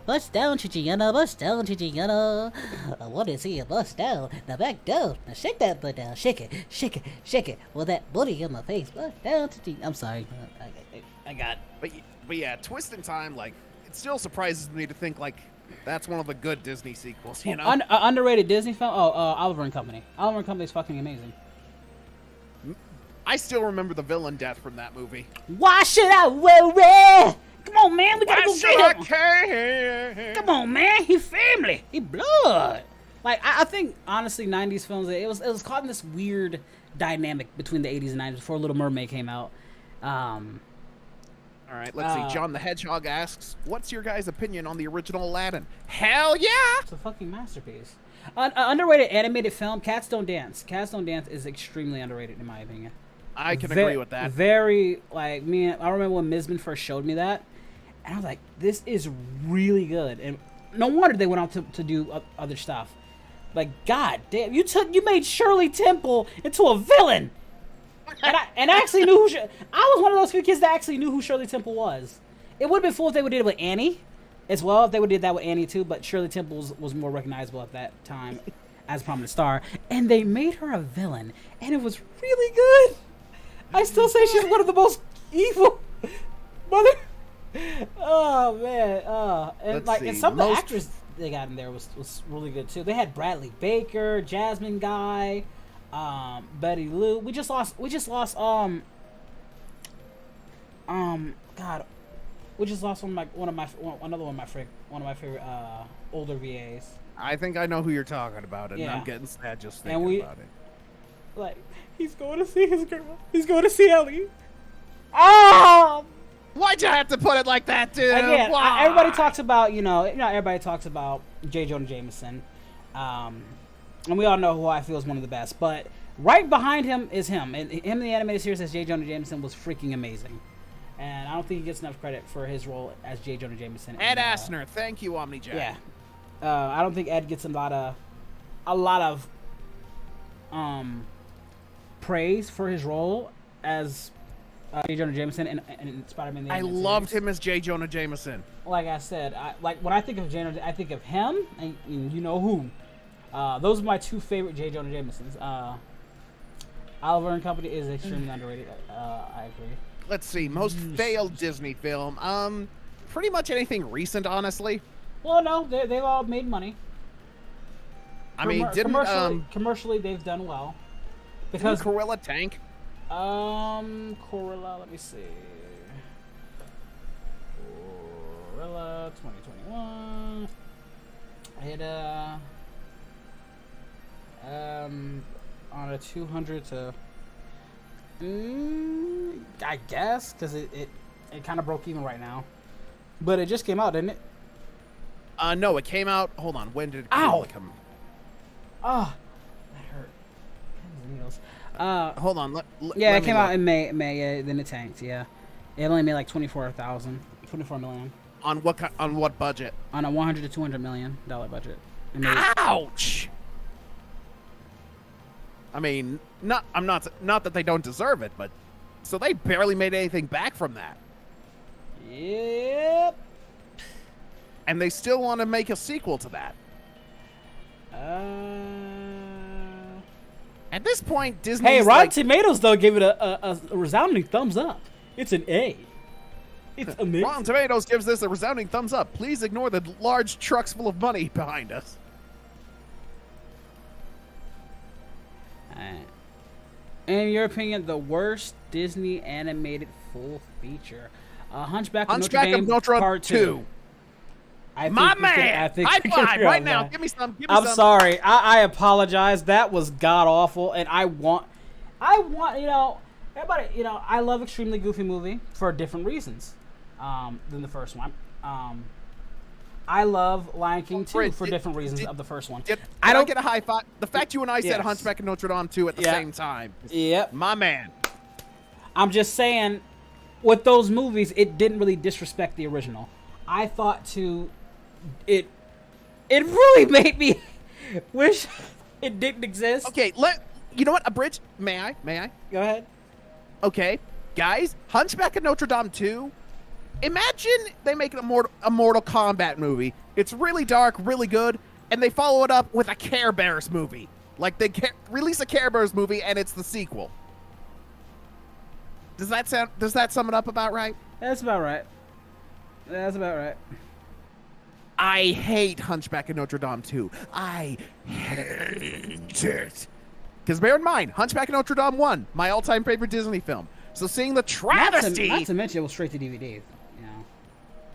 Bust down, Chichiana, bust down, Chichiana. I want to see you bust down. Now back down. Now shake that butt down. Shake it, shake it, shake it. With that booty in my face. Bust down, Chichiana. I'm sorry. I got But yeah, Twist in Time, like, it still surprises me to think, like, that's one of the good Disney sequels, you know? Underrated Disney film? Oliver and Company. Oliver and Company is fucking amazing. I still remember the villain death from that movie. Why should I worry? Come on, man. We gotta go get him. Come on, man. He family. He blood. Like, I think, honestly, 90s films, it was caught in this weird dynamic between the 80s and 90s before Little Mermaid came out. All right, let's see. John the Hedgehog asks, what's your guys' opinion on the original Aladdin? Hell yeah! It's a fucking masterpiece. Underrated animated film, Cats Don't Dance. Cats Don't Dance is extremely underrated, in my opinion. I can agree with that. Very, like, I remember when Misman first showed me that, and I was like, this is really good. And no wonder they went on to do other stuff. Like, god damn, you made Shirley Temple into a villain. and I actually knew who. I was one of those few kids that actually knew who Shirley Temple was. It would have been cool if they would have did it with Annie, as well. If they would have did that with Annie too, but Shirley Temple was more recognizable at that time as a prominent star, and they made her a villain, and it was really good. I still say she's one of the most evil mother. Oh man, and and some of the actors they got in there was really good too. They had Bradley Baker, Jasmine Guy, Betty Lou. We just lost God, we just lost one of my favorite older VAs. I think I know who you're talking about, and Yeah. I'm getting sad just thinking about it. Like, he's going to see his girl. He's going to see Ellie. Oh! Why'd you have to put it like that, dude? Again, Why? everybody talks about, everybody talks about J. Jonah Jameson. And we all know who I feel is one of the best. But right behind him is him. And him in the animated series as J. Jonah Jameson was freaking amazing. And I don't think he gets enough credit for his role as J. Jonah Jameson. Ed Asner, thank you, OmniJack. Yeah. I don't think Ed gets a lot of praise for his role as J. Jonah Jameson in Spider-Man. I loved him as J. Jonah Jameson. Like I said, when I think of J. Jonah, I think of him, and you know who. Those are my two favorite J. Jonah Jamesons. Oliver and Company is extremely underrated. I agree. Let's see, most failed Disney film. Pretty much anything recent, honestly. Well, no, they've all made money. I mean, didn't commercially they've done well. Because Cruella tank. Cruella, let me see. Cruella 2021. It on a 200 to I guess because it kind of broke even right now. But it just came out, didn't it? No, it came out. Hold on, when did Ow! Cruella come? Oh, that hurt. Pins and needles. Hold on. Yeah, it came out in May. Yeah, then it tanked. Yeah, it only made like 24 million. On what budget? On a $100 to $200 million budget. It made, Ouch! I mean, not that they don't deserve it, but so they barely made anything back from that. Yep. And they still want to make a sequel to that. At this point, Disney's Hey, Rotten Tomatoes though gave it a resounding thumbs up. It's an A. It's amazing. Rotten Tomatoes gives this a resounding thumbs up. Please ignore the large trucks full of money behind us. In your opinion, the worst Disney animated full feature, Hunchback of Notre Dame Part 2. My man! High five right now. Give me some. I'm sorry. I apologize. That was god awful, and I want, everybody, I love Extremely Goofy Movie for different reasons, than the first one. I love Lion King 2 for different reasons of the first one. I don't get a high five. The fact you and I said Hunchback of Notre Dame 2 at the same time. Yep. My man. I'm just saying, with those movies, it didn't really disrespect the original. I thought it really made me wish it didn't exist. Okay, you know what? Abridged. May I? Go ahead. Okay, guys, Hunchback of Notre Dame 2. Imagine they make a Mortal Kombat movie. It's really dark, really good, and they follow it up with a Care Bears movie. Like they release a Care Bears movie, and it's the sequel. Does that sum it up about right? That's about right. I hate Hunchback of Notre Dame 2. I hate it. Because bear in mind, Hunchback of Notre Dame 1, my all-time favorite Disney film. So seeing the travesty... Not to mention it was straight to DVD.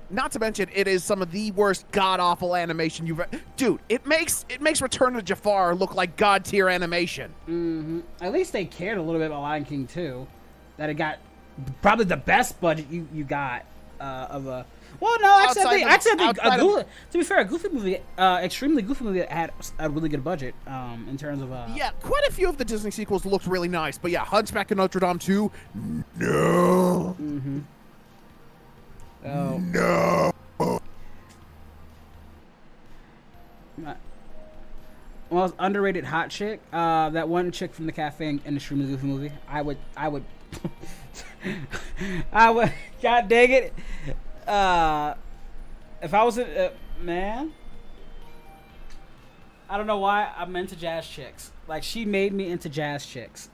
Not to mention, it is some of the worst god-awful animation you've ever... Dude, it makes Return to Jafar look like god-tier animation. Mm-hmm. At least they cared a little bit about Lion King 2. That it got probably the best budget you got of a... Well, no, actually, to be fair, a Goofy movie, Extremely Goofy movie had a really good budget in terms of... Yeah, quite a few of the Disney sequels looked really nice, but yeah, Hunchback of Notre Dame 2, no. Mm-hmm. Oh. No. Well, was underrated hot chick, that one chick from the cafe in the Extremely Goofy movie, I would, God dang it. If I was man, I don't know why I'm into jazz chicks. Like, she made me into jazz chicks.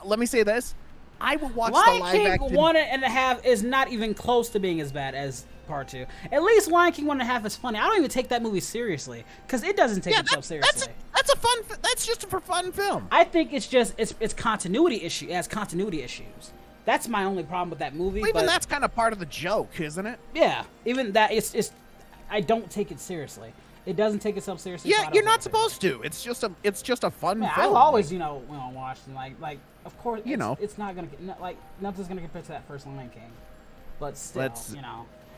Let me say this. I will watch the Lion live King action. 1.5 is not even close to being as bad as Part 2. At least Lion King 1.5 is funny. I don't even take that movie seriously because it doesn't take itself seriously. That's just a fun film. I think it's just it's continuity issue. It has continuity issues. That's my only problem with that movie. Well, even but that's kind of part of the joke, isn't it? yeah, even that it's I don't take it seriously. It doesn't take itself seriously. Yeah, you're not supposed to. It's just a fun Yeah, film. I've always watched and like of course it's not gonna get like nothing's gonna compare to that first Lion King, but still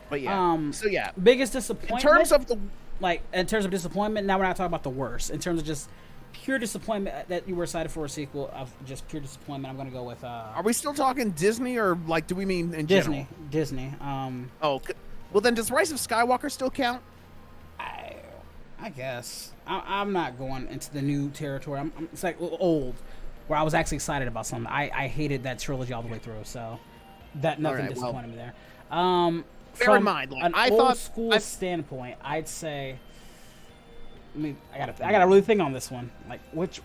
But yeah. So yeah, biggest disappointment in terms of disappointment. Now we're not talking about the worst. In terms of just pure disappointment that you were excited for a sequel of just pure disappointment, I'm gonna go with. Are we still talking Disney or like do we mean in general? Disney. Oh, well then does Rise of Skywalker still count? I guess I'm not going into the new territory. It's like old, where I was actually excited about something. I hated that trilogy all the way through, so that nothing disappointed me there. Bear in mind, like, I thought school standpoint, I'd say. I gotta really think on this one. Like which,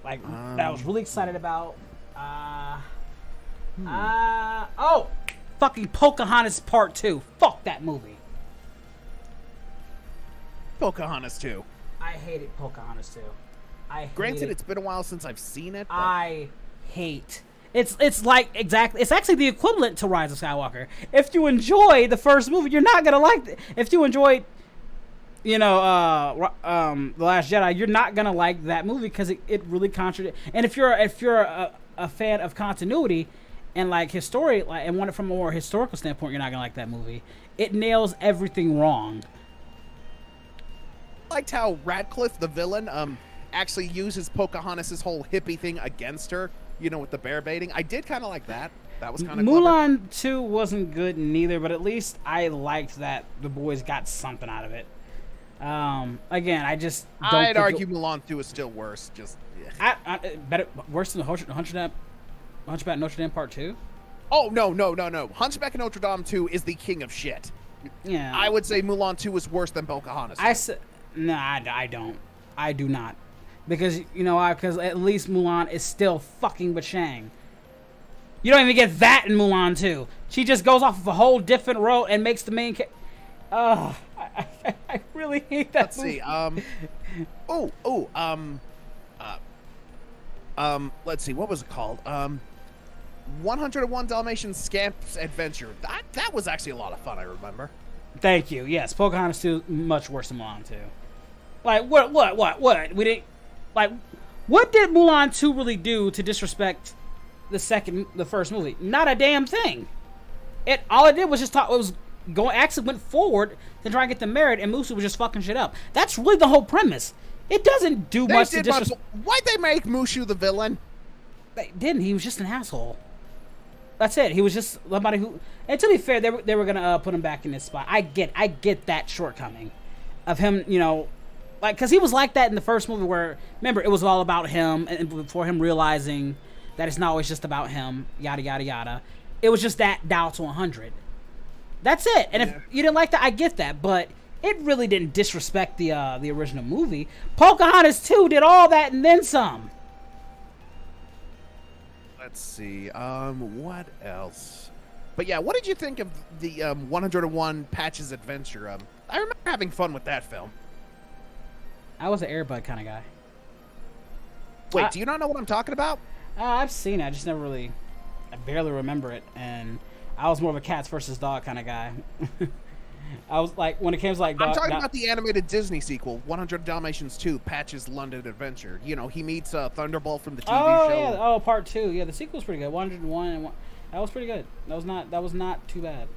that I was really excited about. Fucking Pocahontas Part 2. Fuck that movie. Pocahontas 2. I hated Pocahontas 2. Granted, it's been a while since I've seen it. But... I hate. It's like exactly. It's actually the equivalent to Rise of Skywalker. If you enjoy the first movie, you're not gonna like it. If you enjoyed, The Last Jedi, you're not gonna like that movie because it really contradicts. And if you're a fan of continuity and like history, and want it from a more historical standpoint, you're not gonna like that movie. It nails everything wrong. I liked how Radcliffe, the villain, actually uses Pocahontas' whole hippie thing against her, with the bear baiting. I did kind of like that. That was kind of Mulan 2 wasn't good neither, but at least I liked that the boys got something out of it. Again, I just don't I'd argue Mulan 2 is still worse. Just better, worse than Hunchback Notre Dame Part 2? Oh, no. Hunchback of Notre Dame 2 is the king of shit. Yeah. I would say Mulan 2 is worse than Pocahontas. I don't. I do not. Because, because at least Mulan is still fucking Bashang. You don't even get that in Mulan 2. She just goes off of a whole different road and makes the main I really hate that movie. Let's see, what was it called? 101 Dalmatians Scamp's Adventure. That was actually a lot of fun, I remember. Thank you. Yes, Pocahontas 2 much worse than Mulan 2. Like what? We didn't what did Mulan 2 really do to disrespect the first movie? Not a damn thing. All it did was just actually went forward to try and get them married, and Mushu was just fucking shit up. That's really the whole premise. It doesn't do much to disrespect. Why'd they make Mushu the villain? They didn't. He was just an asshole. That's it. He was just somebody who. And to be fair, they were gonna put him back in his spot. I get that shortcoming of him. Because he was like that in the first movie, where remember it was all about him, and before him realizing that it's not always just about him. Yada yada yada. It was just that dial to 100. That's it. And if you didn't like that, I get that, but it really didn't disrespect the original movie. Pocahontas 2 did all that and then some. Let's see. What else? But yeah, what did you think of the 101 Patches Adventure? I remember having fun with that film. I was an Air Bud kind of guy. Wait, do you not know what I'm talking about? I've seen it. I just never really... I barely remember it, and I was more of a cats versus dog kind of guy. I was like, when it came to like... I'm talking about the animated Disney sequel, 100 Dalmatians 2, Patches London Adventure. He meets Thunderbolt from the TV show. Yeah. Oh, Part 2. Yeah, the sequel's pretty good. 101. That was pretty good. That was not too bad.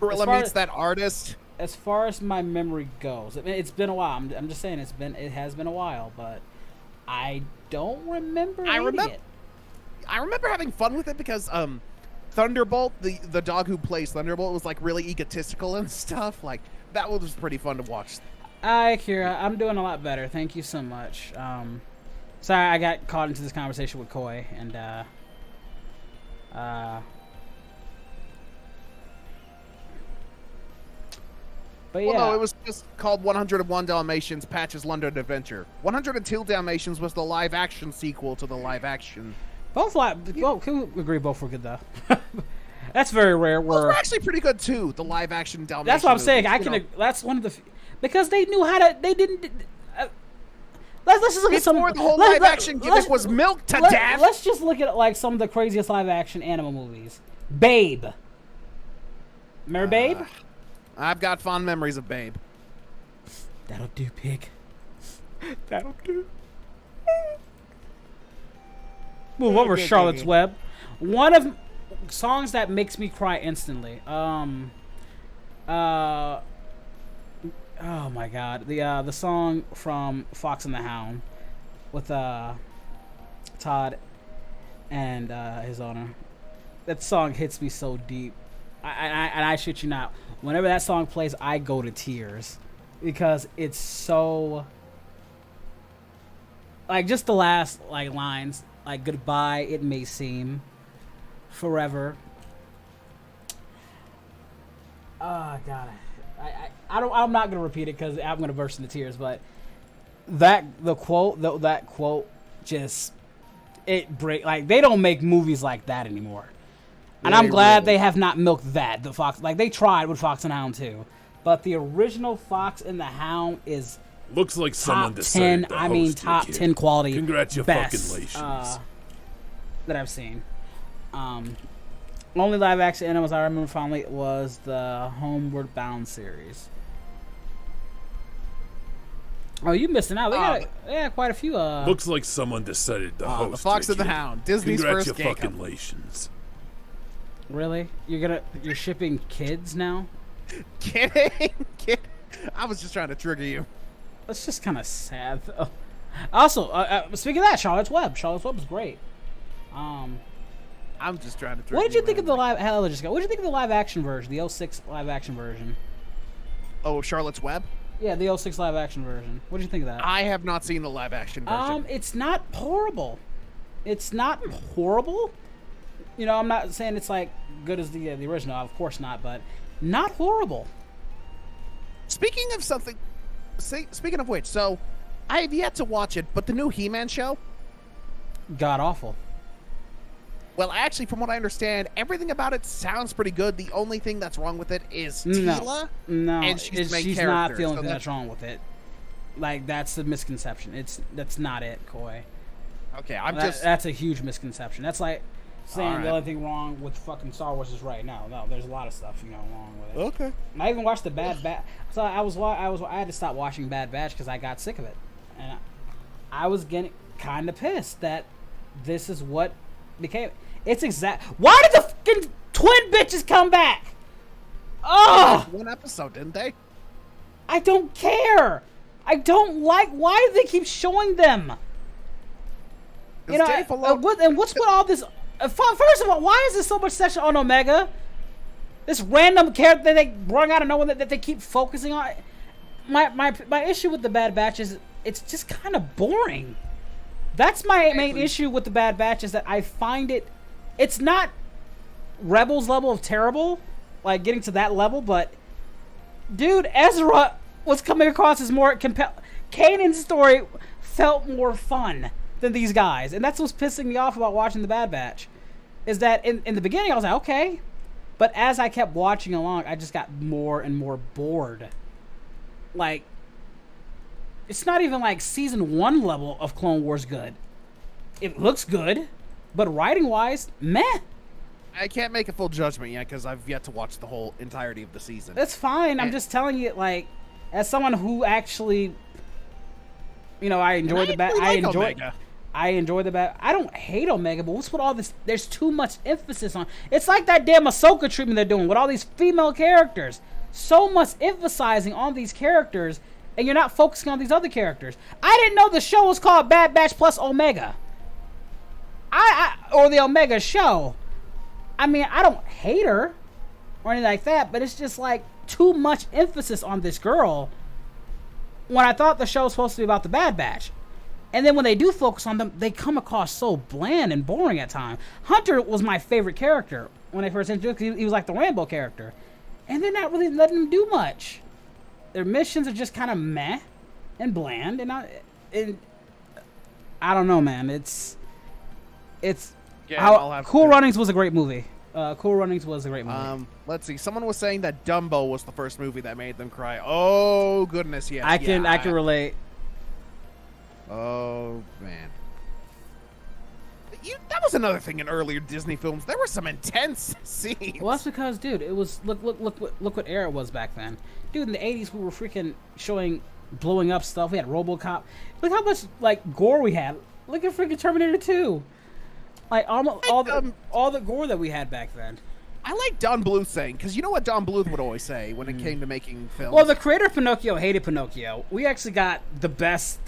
Gorilla meets that artist. As far as my memory goes, it's been a while. I'm just saying it has been a while, but I don't remember. I remember having fun with it because Thunderbolt, the dog who plays Thunderbolt, was like really egotistical and stuff. Like that was pretty fun to watch. Hi, Kira. I'm doing a lot better. Thank you so much. Sorry, I got caught into this conversation with Koi, and but yeah. Well, no, it was just called 101 Dalmatians Patch's London Adventure. 102 Dalmatians was the live-action sequel to the live-action. Both can we agree both were good though. That's very rare. Those were actually pretty good too. The live-action Dalmatians. That's what I'm saying. Movies, That's one of the because they knew how to. They didn't. Let's just look at some. Before the whole live-action gimmick was milked to death. Let's just look at like some of the craziest live-action animal movies. Babe. Remember Babe? I've got fond memories of Babe. That'll do, pig. That'll do. Move over, Charlotte's Web. One of songs that makes me cry instantly. Oh my god, the song from Fox and the Hound with Todd and his owner. That song hits me so deep. I shit you not. Whenever that song plays, I go to tears because it's so like just the last like lines, like goodbye. It may seem forever. Oh god, I'm not gonna repeat it because I'm gonna burst into tears. But that quote just it break like they don't make movies like that anymore. And I'm glad they have not milked that. The Fox, like they tried with Fox and Hound too, but the original Fox and the Hound is looks like someone top 10. I mean, top 10 quality. Congratulations. That I've seen. Only live action animals I remember fondly was the Homeward Bound series. Oh, you missing out? They got quite a few. Looks like someone decided to host the Fox and the Hound, Disney's first gay couple. Congratulations. Really? You're shipping kids now? Kidding? I was just trying to trigger you. That's just kind of sad, though. Also, speaking of that, Charlotte's Web. Charlotte's Web is great. I'm just trying to trigger you. What did you think of the live? What did you think of the live action version, the 06 live action version? Oh, Charlotte's Web? Yeah, the 06 live action version. What did you think of that? I have not seen the live action version. It's not horrible. It's not horrible. You know, I'm not saying it's like good as the original, of course not, but not horrible. Speaking of which, so I have yet to watch it, but the new He-Man show, god awful. Well, actually, from what I understand, everything about it sounds pretty good. The only thing that's wrong with it is Teela. No, and she's not feeling that's wrong with it. Like that's the misconception. That's not it, Koi. Okay, that's a huge misconception. That's like saying the only thing wrong with fucking Star Wars is right now. No, there's a lot of stuff wrong with it. Okay. I even watched the Bad Batch. So I had to stop watching Bad Batch because I got sick of it, and I was getting kind of pissed that this is what became. It's exact. Why did the fucking twin bitches come back? Oh, one episode, didn't they? I don't care. I don't like. Why do they keep showing them? You know, what's with all this? First of all, why is there so much section on Omega? This random character that they bring out of nowhere that they keep focusing on. My issue with the Bad Batch is it's just kind of boring. That's my main issue with the Bad Batch is that I find it's not Rebels level of terrible, like getting to that level, but dude, Ezra was coming across as more Kanan's story felt more fun than these guys, and that's what's pissing me off about watching the Bad Batch, is that in the beginning I was like, okay, but as I kept watching along, I just got more and more bored. Like, it's not even like season 1 level of Clone Wars good. It looks good, but writing-wise, meh. I can't make a full judgment yet because I've yet to watch the whole entirety of the season. That's fine. I'm just telling you, like, as someone who actually, you know, I enjoy the Bad. I enjoy the Bad. I don't hate Omega, but what's with all this? There's too much emphasis on. It's like that damn Ahsoka treatment they're doing with all these female characters. So much emphasizing on these characters, and you're not focusing on these other characters. I didn't know the show was called Bad Batch plus Omega. Or the Omega show. I mean, I don't hate her or anything like that, but it's just like too much emphasis on this girl when I thought the show was supposed to be about the Bad Batch. And then when they do focus on them, they come across so bland and boring at times. Hunter was my favorite character when they first introduced him. He was like the Rambo character. And they're not really letting him do much. Their missions are just kind of meh and bland. And I don't know, man. It's Cool Runnings was a great movie. Cool Runnings was a great movie. Let's see. Someone was saying that Dumbo was the first movie that made them cry. Oh goodness, yes. I can relate. Oh man. That was another thing in earlier Disney films. There were some intense scenes. Well, that's because, dude, it was look what era it was back then. Dude, in the 80s we were freaking showing blowing up stuff. We had RoboCop. Look how much like gore we had. Look at freaking Terminator 2. Like all the gore that we had back then. I like Don Bluth saying, because you know what Don Bluth would always say when it came to making films? Well, the creator of Pinocchio hated Pinocchio. We actually got the best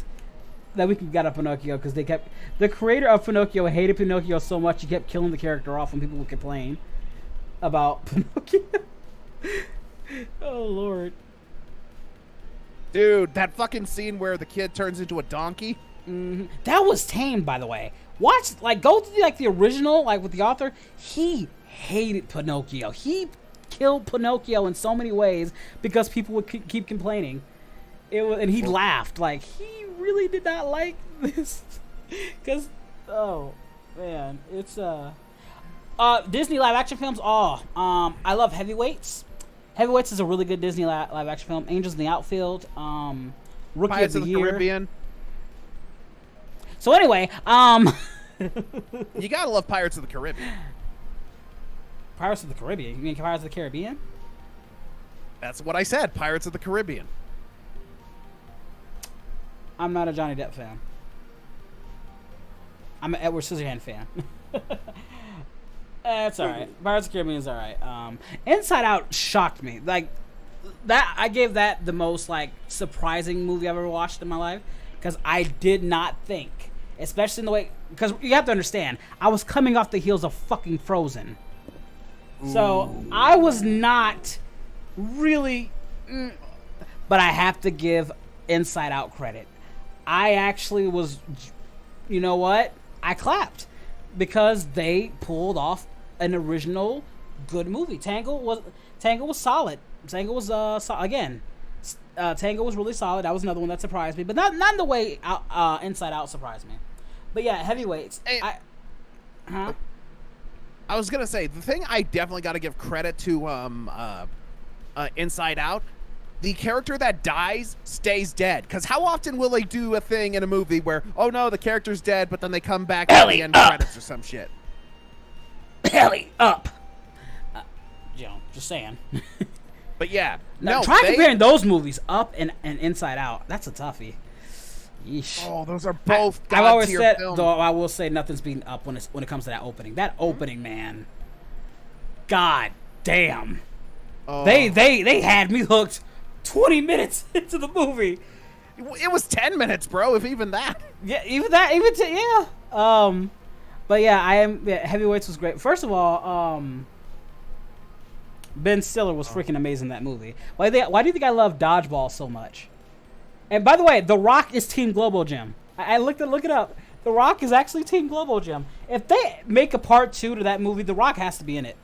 that we could get of Pinocchio because the creator of Pinocchio hated Pinocchio so much he kept killing the character off when people would complain about Pinocchio. Oh, Lord. Dude, that fucking scene where the kid turns into a donkey. That was tame, by the way. Watch, go to the original, with the author. He hated Pinocchio. He killed Pinocchio in so many ways because people would keep complaining. And he laughed. He really did not like this. Because, oh, man. It's, Disney live-action films. I love Heavyweights. Heavyweights is a really good Disney live-action film. Angels in the Outfield. Rookie Pirates of the Year. Caribbean. So anyway, you gotta love Pirates of the Caribbean. Pirates of the Caribbean? You mean Pirates of the Caribbean? That's what I said, Pirates of the Caribbean. I'm not a Johnny Depp fan. I'm an Edward Scissorhand fan. It's alright. Pirates of the Caribbean is alright. Inside Out shocked me. That I gave that the most surprising movie I've ever watched in my life. Because I did not think, especially in the way, because you have to understand, I was coming off the heels of fucking Frozen. So I was not really, but I have to give Inside Out credit. I actually was, you know what? I clapped because they pulled off an original good movie. Tango was solid. Tango was again. Tango was really solid. That was another one that surprised me, but not in the way Inside Out surprised me. But yeah, Heavyweights. Hey, I was gonna say the thing I definitely got to give credit to Inside Out. The character that dies stays dead. Because how often will they do a thing in a movie where, oh no, the character's dead, but then they come back at the end credits or some shit? Belly up. Just saying. But yeah, now try comparing those movies, Up and Inside Out. That's a toughie. Yeesh. Oh, those are both. I've always said, though, I will say nothing's beating Up when it comes to that opening. That opening, man. God damn. Oh. They had me hooked 20 minutes into the movie. It was 10 minutes, bro. If even that. Yeah, yeah. But yeah, Heavyweights was great. First of all, Ben Stiller was freaking amazing in that movie. Why do you think I love Dodgeball so much? And by the way, The Rock is Team Global Gym. I look it up. The Rock is actually Team Global Gym. If they make a part 2 to that movie, The Rock has to be in it.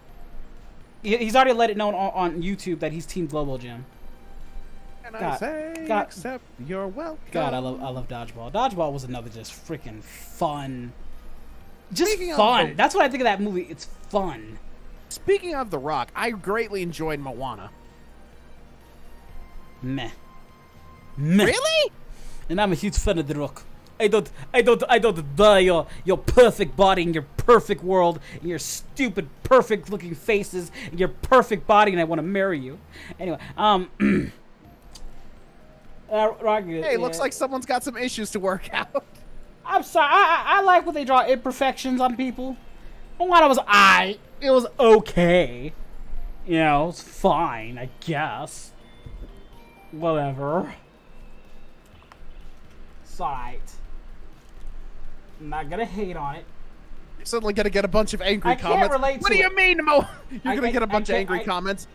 He's already let it known on YouTube that he's Team Global Gym. And I say, except you're welcome. God, I love Dodgeball. Dodgeball was another just freaking fun. Just fun. That's what I think of that movie. It's fun. Speaking of The Rock, I greatly enjoyed Moana. Meh. Really? And I'm a huge fan of The Rock. I don't buy your perfect body and your perfect world and your stupid perfect looking faces and your perfect body, and I want to marry you. Anyway, Rock, hey, looks like someone's got some issues to work out. I'm sorry. I like when they draw imperfections on people. Moana was it was okay. You know, it's fine, I guess. Whatever. It's alright. I'm not gonna hate on it. You're suddenly gonna get a bunch of angry comments. I can't relate what to do you mean, Mo? You're gonna get a bunch of angry comments.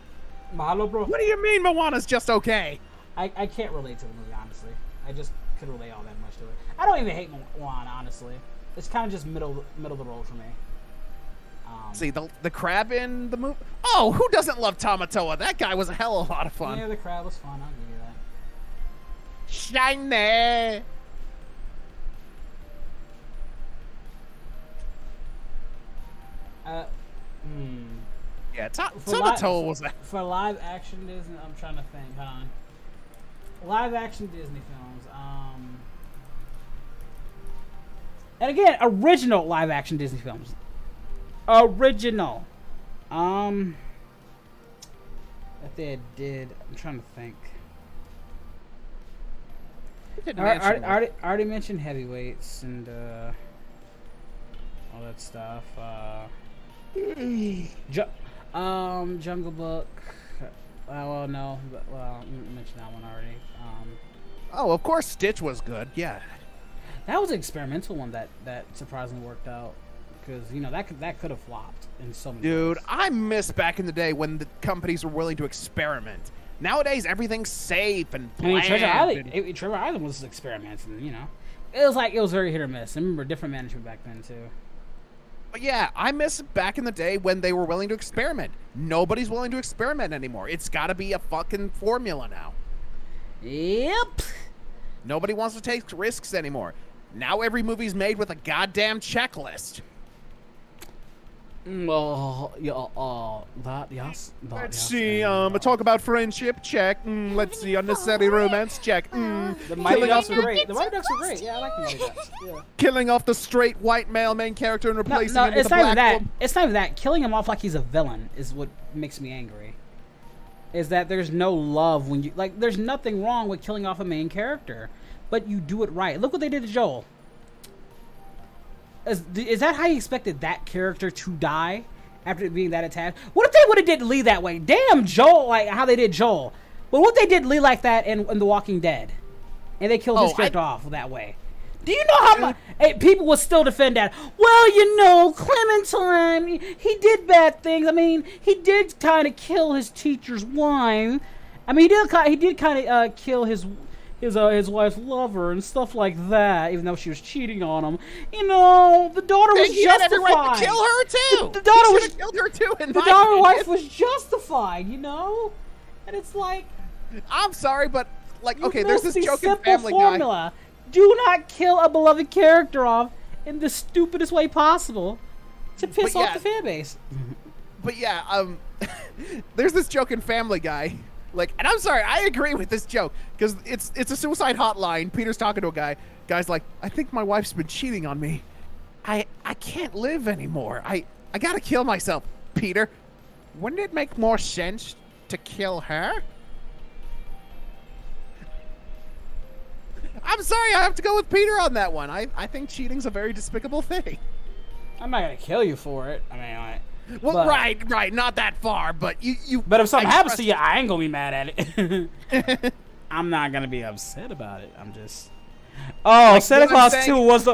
Mahalo, bro. What do you mean Moana's just okay? I can't relate to the movie, honestly. I just couldn't relate all that much to it. I don't even hate Moana, honestly. It's kind of just middle of the road for me. See, the crab in the movie? Oh, who doesn't love Tamatoa? That guy was a hell of a lot of fun. Yeah, the crab was fun. I'll give you that. Shiny. Yeah, Tamatoa was a... For live action Disney, I'm trying to think. Hold on. Live action Disney films. And again, original live action Disney films. Original. That they did. I'm trying to think. I already mentioned Heavyweights and all that stuff. Jungle Book. Well, no, but, well, I mentioned that one already. Oh, of course, Stitch was good. Yeah. That was an experimental one that surprisingly worked out, because you know that could have flopped in so many Dude, ways. I miss back in the day when the companies were willing to experiment. Nowadays, everything's safe and I mean, bland. Treasure Island was experimenting. You know, it was very hit or miss. I remember different management back then too. But yeah, I miss back in the day when they were willing to experiment. Nobody's willing to experiment anymore. It's got to be a fucking formula now. Yep. Nobody wants to take risks anymore. Now every movie's made with a goddamn checklist. Let's see, talk about friendship, check. Let's see, unnecessary romance, check. The Mighty Ducks were great. The Mighty Ducks were great. Yeah, I like the Mighty Ducks. Yeah. Killing off the straight white male main character and replacing him with it's a not even black that. woman. It's not even that. Killing him off like he's a villain is what makes me angry. Is that there's no love when you there's nothing wrong with killing off a main character, but you do it right. Look what they did to Joel. Is that how you expected that character to die after being that attached? What if they would have did Lee that way? Damn, Joel, like how they did Joel. But what if they did Lee like that in The Walking Dead, and they killed his character off that way? Do you know how much people would still defend that? Well, you know, Clementine, he did bad things. I mean, he did kind of kill his teacher's wife. I mean, he did kind of kill his wife's lover and stuff like that, even though she was cheating on him. You know, the daughter was He had every justified. right to kill her too. The daughter was killed her too. The daughter wife was justified, you know, and it's like, I'm sorry, but like, okay, you there's missed this the joke in simple Family formula. Do not kill a beloved character off in the stupidest way possible to piss off the fan base. But yeah, there's this joke in Family Guy. Like, and I'm sorry, I agree with this joke because it's a suicide hotline. Peter's talking to a guy. Guy's like, I think my wife's been cheating on me. I can't live anymore. I gotta kill myself. Peter, wouldn't it make more sense to kill her? I'm sorry, I have to go with Peter on that one. I think cheating's a very despicable thing. I'm not gonna kill you for it. I mean, well, but, right, not that far, but you. But if something happens to you, I ain't gonna be mad at it. I'm not gonna be upset about it. I'm just. Oh, like, Santa Claus 2 was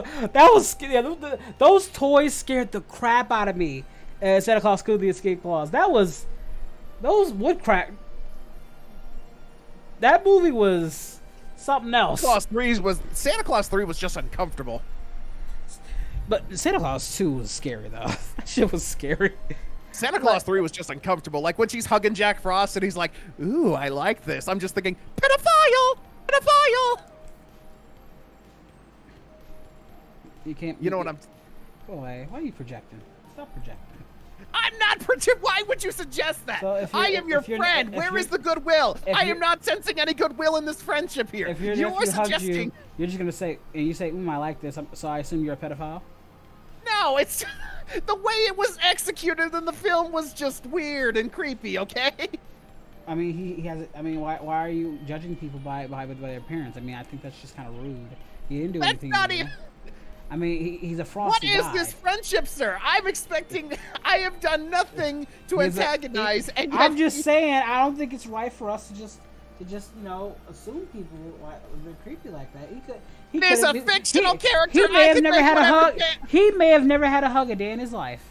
those toys scared the crap out of me. Santa Claus 2: The Escape Clause. Those woodcrack. That movie was something else. Santa Claus 3 was just uncomfortable. But Santa Claus 2 was scary though. That shit was scary. Santa Claus 3 was just uncomfortable. Like when she's hugging Jack Frost and he's like, "Ooh, I like this." I'm just thinking, pedophile. You can't. You know what I'm? Go away. Why are you projecting? Stop projecting. I'm not projecting. Why would you suggest that? So I am your friend. Where is the goodwill? I am not sensing any goodwill in this friendship here. If you're suggesting. You're just gonna say, and you say, I like this. So I assume you're a pedophile. No, it's the way it was executed in the film was just weird and creepy. Okay. I mean, he has. I mean, why are you judging people by their appearance? I mean, I think that's just kind of rude. He didn't do anything. That's not even. I mean, he's a frosty guy. What is this friendship, sir? I'm expecting. I have done nothing to antagonize. And I'm just saying. I don't think it's right for us to just assume people they're creepy like that. He's a fictional character. He may have never had a hug. He may have never had a hug a day in his life.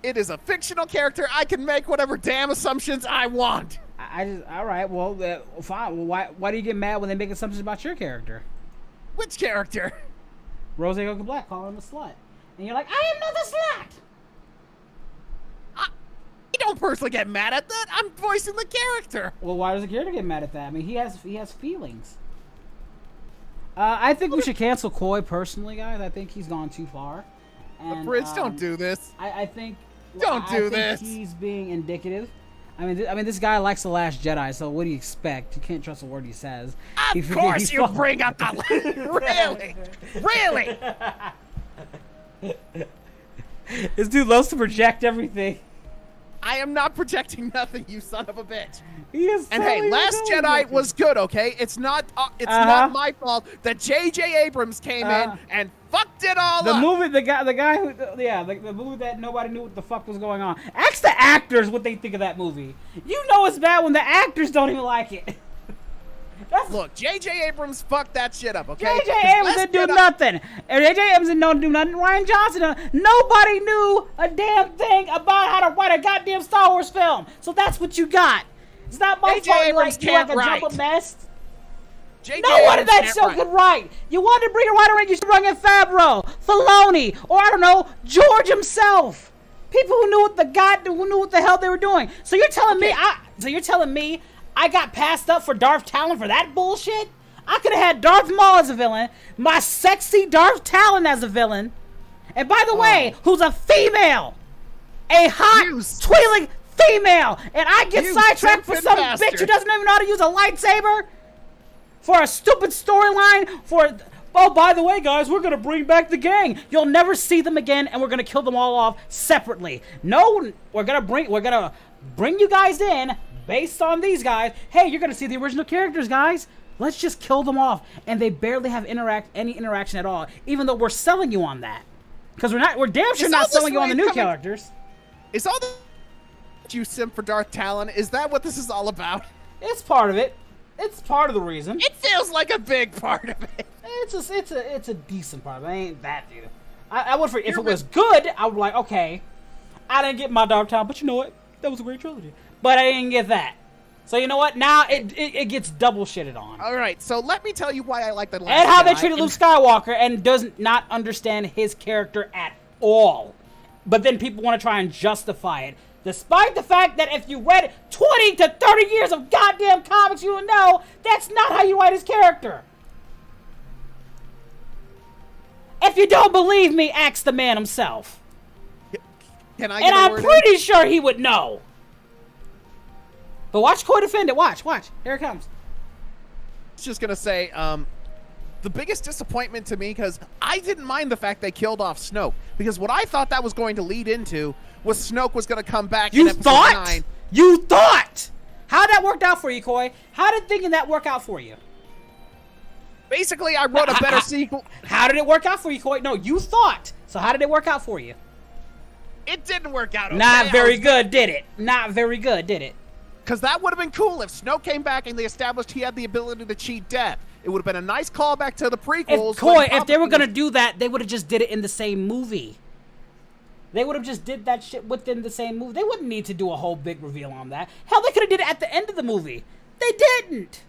It is a fictional character. I can make whatever damn assumptions I want. I just all right. Well, fine. Well, why do you get mad when they make assumptions about your character? Which character? Rose Goku Black calling him a slut, and you're like, I am not a slut. I don't personally get mad at that. I'm voicing the character. Well, why does the character get mad at that? I mean, he has feelings. I think we should cancel Koi personally, guys. I think he's gone too far. And, Abridged, don't do this. I think. Don't do this. He's being indicative. I mean, this guy likes The Last Jedi, so what do you expect? You can't trust a word he says. Of course you bring up the really? This dude loves to project everything. I am not projecting nothing, you son of a bitch. He is. And hey, Last Jedi was good, okay? It's not not my fault that J.J. Abrams came in and fucked it all the up. Movie, the guy who, the movie that nobody knew what the fuck was going on. Ask the actors what they think of that movie. You know it's bad when the actors don't even like it. Look, J.J. Abrams fucked that shit up, okay? J.J. Abrams didn't do nothing. J.J. Abrams didn't do nothing. Ryan Johnson, nobody knew a damn thing about how to write a goddamn Star Wars film. So that's what you got. It's not my fault you like a jump a mess. No one in that show could write. You wanted to bring a writer in, you should bring in Favreau, Filoni, or I don't know, George himself. People who knew what the hell they were doing. So you're telling me I got passed up for Darth Talon for that bullshit? I could have had Darth Maul as a villain, my sexy Darth Talon as a villain, and by the way, who's a female, a hot, twirling female, and I get sidetracked for some bitch who doesn't even know how to use a lightsaber for a stupid storyline for. Oh, by the way, guys, we're gonna bring back the gang. You'll never see them again, and we're gonna kill them all off separately. No, we're gonna bring you guys in based on these guys. Hey, you're gonna see the original characters, guys. Let's just kill them off, and they barely have any interaction at all. Even though we're selling you on that, because we're damn sure not selling you on the new characters. Is all the you simp for Darth Talon? Is that what this is all about? It's part of it. It's part of the reason. It feels like a big part of it. It's a decent part. It ain't that, dude. I would if it was good. I would be like, okay, I didn't get my Dark Town, but you know what? That was a great trilogy. But I didn't get that. So you know what? Now it gets double shitted on. All right, so let me tell you why I like the Last and how Jedi. they treated Luke Skywalker and does not understand his character at all. But then people want to try and justify it. Despite the fact that if you read 20 to 30 years of goddamn comics, you will know that's not how you write his character. If you don't believe me, ask the man himself. Can I and I'm pretty sure he would know. But watch Koi defend it. Watch. Here it comes. I was just going to say, the biggest disappointment to me, because I didn't mind the fact they killed off Snoke, because what I thought that was going to lead into was Snoke was going to come back in episode 9. You thought? How'd that work out for you, Koi? How did thinking that work out for you? Basically, I wrote a better sequel. How did it work out for you, Koi? No, you thought. So how did it work out for you? It didn't work out. Okay? Not very good, did it? Not very good, did it? Because that would have been cool if Snoke came back and they established he had the ability to cheat death. It would have been a nice callback to the prequels. If they were going to do that, they would have just did it in the same movie. They would have just did that shit within the same movie. They wouldn't need to do a whole big reveal on that. Hell, they could have did it at the end of the movie. They didn't.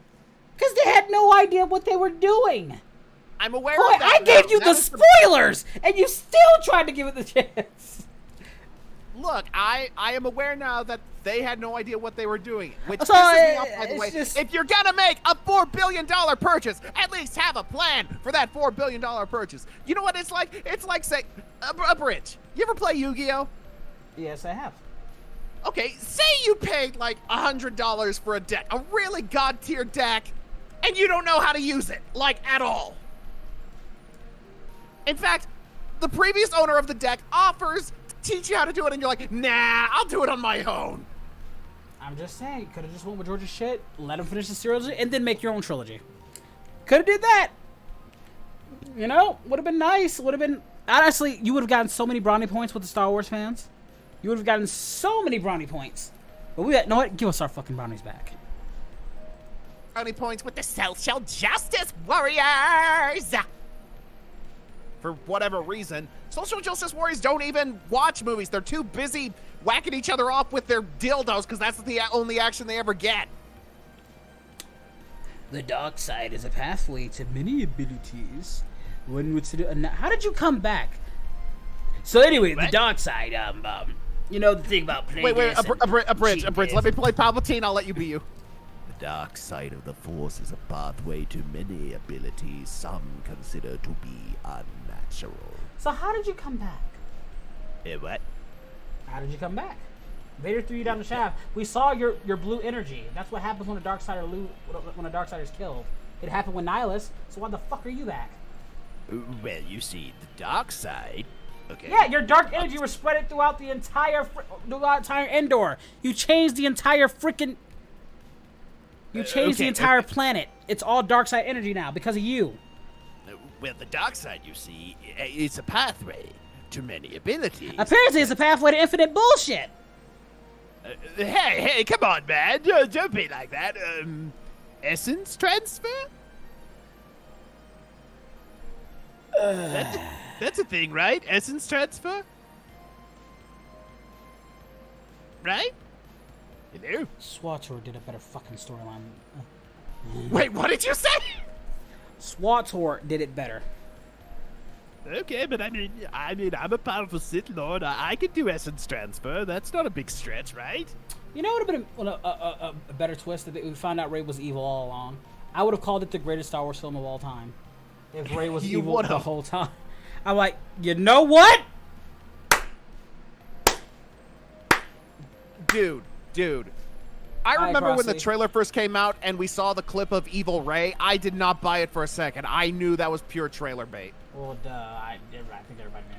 Because they had no idea what they were doing. I'm aware of that. I gave you the spoilers, and you still tried to give it the chance. Look, I am aware now that they had no idea what they were doing. Which pisses me off, by the way. If you're going to make a $4 billion purchase, at least have a plan for that $4 billion purchase. You know what it's like? It's like, say, Abridged. You ever play Yu-Gi-Oh? Yes, I have. Okay, say you paid like $100 for a deck, a really god-tier deck, and you don't know how to use it, like, at all. In fact, the previous owner of the deck offers to teach you how to do it, and you're like, nah, I'll do it on my own. I'm just saying, could have just went with George's shit, let him finish the trilogy, and then make your own trilogy. Could have did that. You know, would have been nice. Would have been, honestly, you would have gotten so many brownie points with the Star Wars fans. You would have gotten so many brownie points. But we got, you know what? Give us our fucking brownies back. Brownie points with the social justice warriors. for whatever reason, social justice warriors don't even watch movies. They're too busy whacking each other off with their dildos because that's the only action they ever get. The dark side is a pathway to many abilities. One would how did you come back? So anyway, the dark side, you know the thing about playing. Wait, Abridged. Let me play Palpatine. I'll let you be you. The dark side of the Force is a pathway to many abilities some consider to be unnatural. So how did you come back? What? How did you come back? Vader threw you down the shaft. We saw your blue energy. That's what happens when a dark sider when a dark sider is killed. It happened with Nihilus. So why the fuck are you back? Well, you see, the dark side. Okay. Yeah, your dark energy was spread throughout the entire Endor. You changed the entire freaking. You changed the entire planet. It's all dark side energy now because of you. Well, the dark side, you see, it's a pathway to many abilities. Apparently, it's a pathway to infinite bullshit. Hey, come on, man. Don't be like that. Essence transfer? That's a thing, right? Essence transfer? Right? Hello? SWTOR did a better fucking storyline. Wait, what did you say? SWTOR did it better. Okay, but I mean, I'm a powerful Sith Lord. I can do essence transfer. That's not a big stretch, right? You know what would have been a better twist if we found out Rey was evil all along? I would have called it the greatest Star Wars film of all time. If Rey was evil the whole time. I'm like, you know what? Dude. I remember when the trailer first came out and we saw the clip of Evil Rey. I did not buy it for a second. I knew that was pure trailer bait. Well, duh. I think everybody knew.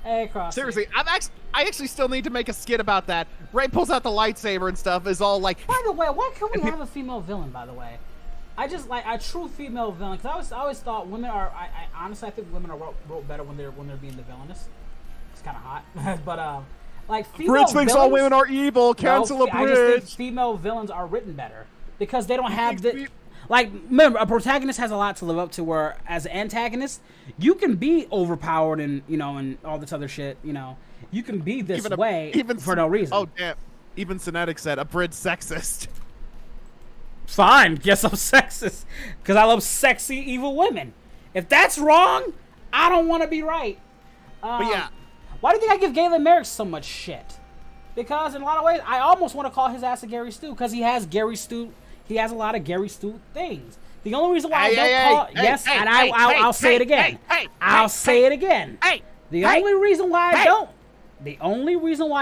Hey, Crossy. Seriously, I actually still need to make a skit about that. Rey pulls out the lightsaber and stuff. Is all like. By the way, why can't we have a female villain? By the way, I just like a true female villain because I always thought women are. I honestly think women are wrote better when they're being the villainous. It's kind of hot, but like female Bridge thinks villains, all women are evil. Cancel a I just think Bridge. female villains are written better because they don't have the. Like, remember, a protagonist has a lot to live up to. Where as an antagonist, you can be overpowered and and all this other shit. You can be this way for no reason. Oh damn! Even Cinetic said Abridged sexist. Fine, guess I'm sexist because I love sexy evil women. If that's wrong, I don't want to be right. But yeah, why do you think I give Galen Merrick so much shit? Because in a lot of ways, I almost want to call his ass a Gary Stu because he has Gary Stu. He has a lot of Gary Stu things. The only reason why I'll say it again. I'll say it again. The only reason why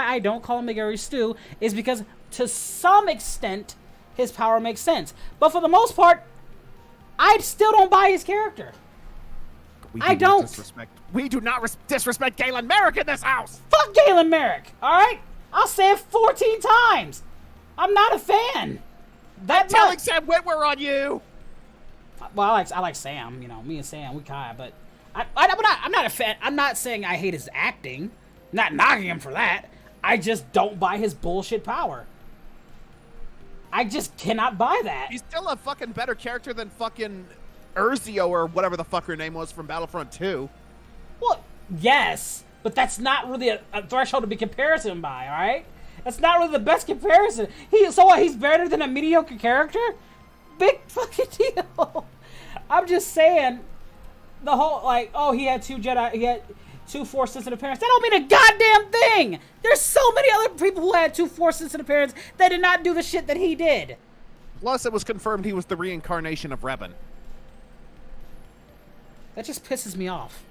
I don't call him a Gary Stu is because to some extent his power makes sense. But for the most part, I still don't buy his character. I don't. We do not disrespect Galen Merrick in this house. Fuck Galen Merrick. All right, I'll say it 14 times. I'm not a fan. I'm telling Sam Witwer on you. Well, I like Sam. Me and Sam, we kind of, but I'm not a fan. I'm not saying I hate his acting. I'm not knocking him for that. I just don't buy his bullshit power. I just cannot buy that. He's still a fucking better character than fucking Urzio or whatever the fuck her name was from Battlefront 2. Well, yes, but that's not really a threshold to be comparison by, all right? That's not really the best comparison. He's better than a mediocre character? Big fucking deal. I'm just saying, the whole, he had two Jedi, he had two Force-sensitive parents. That don't mean a goddamn thing! There's so many other people who had two Force-sensitive parents that did not do the shit that he did. Plus, it was confirmed he was the reincarnation of Revan. That just pisses me off.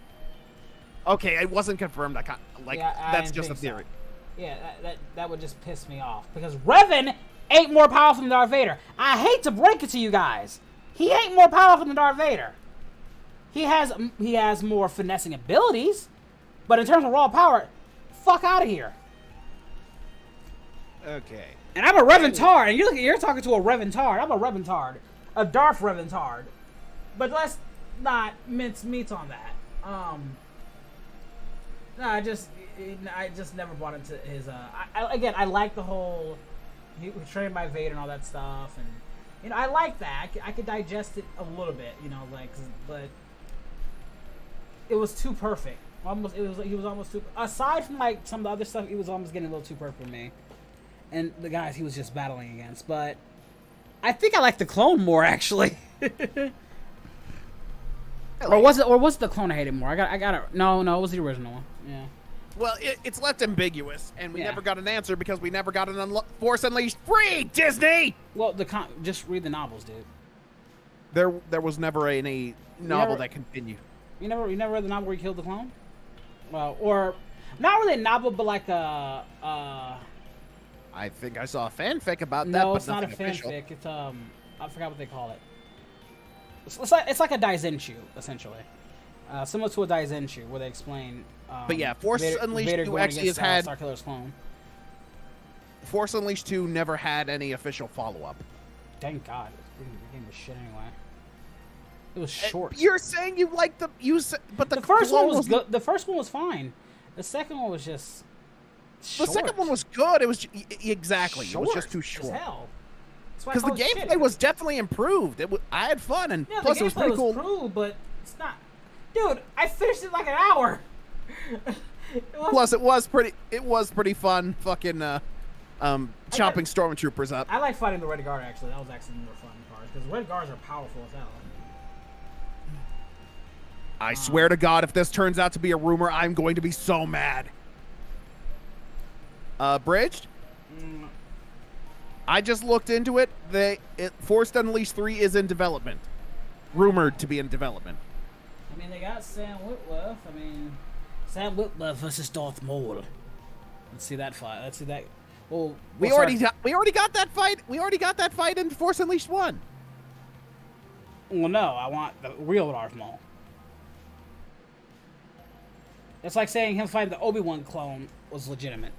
Okay, it wasn't confirmed. That's just a theory. So. Yeah, that would just piss me off. Because Revan ain't more powerful than Darth Vader. I hate to break it to you guys. He ain't more powerful than Darth Vader. He has more finessing abilities. But in terms of raw power, fuck out of here. Okay. And I'm a Reventard, and you're talking to a Reventard. I'm a Reventard. A Darth Reventard. But let's not mince meat on that. No, I just never bought into his. I like the whole he was trained by Vader and all that stuff, and I like that. I could digest it a little bit, but it was too perfect. Almost, he was almost too. Aside from like some of the other stuff, he was almost getting a little too perfect for me. And the guys he was just battling against, but I think I like the clone more actually. Or was it the clone I hated more? I got it. No, it was the original one. Yeah. Well, it's left ambiguous, and we never got an answer because we never got an Force Unleashed free, Disney! Well, just read the novels, dude. There was never any novel that continued. You never read the novel where he killed the clone? Well, or not really a novel, but like a. I think I saw a fanfic about that. No, but it's not a official. fanfic. It's I forgot what they call it. It's like a Daizenshu, essentially. Similar to a Daizenshu, where they explain. But yeah, Force Unleashed 2 actually has had Starkiller's clone. Force Unleashed 2 never had any official follow-up. Thank God, the game was shit anyway. It was short. You're saying you like but the first one was good. The first one was fine. The second one was just. Short. The second one was good. It was exactly. Short It was just too short. As hell. Because the gameplay was definitely improved. I had fun, and plus it was pretty cool. Improved, but it's not. Dude, I finished it in like an hour. Plus, it was pretty fun. Fucking chopping stormtroopers up. I like fighting the Red Guard. Actually, that was actually more fun parts because Red Guards are powerful as hell. I swear to God, if this turns out to be a rumor, I'm going to be so mad. Abridged? I just looked into it. Force Unleashed 3 is in development. Rumored to be in development. I mean, they got Sam Witwer. I mean, Sam Witwer versus Darth Maul. Let's see that fight. Let's see that. Well, we already got that fight. We already got that fight in Force Unleashed 1. Well, no, I want the real Darth Maul. It's like saying him fighting the Obi-Wan clone was legitimate.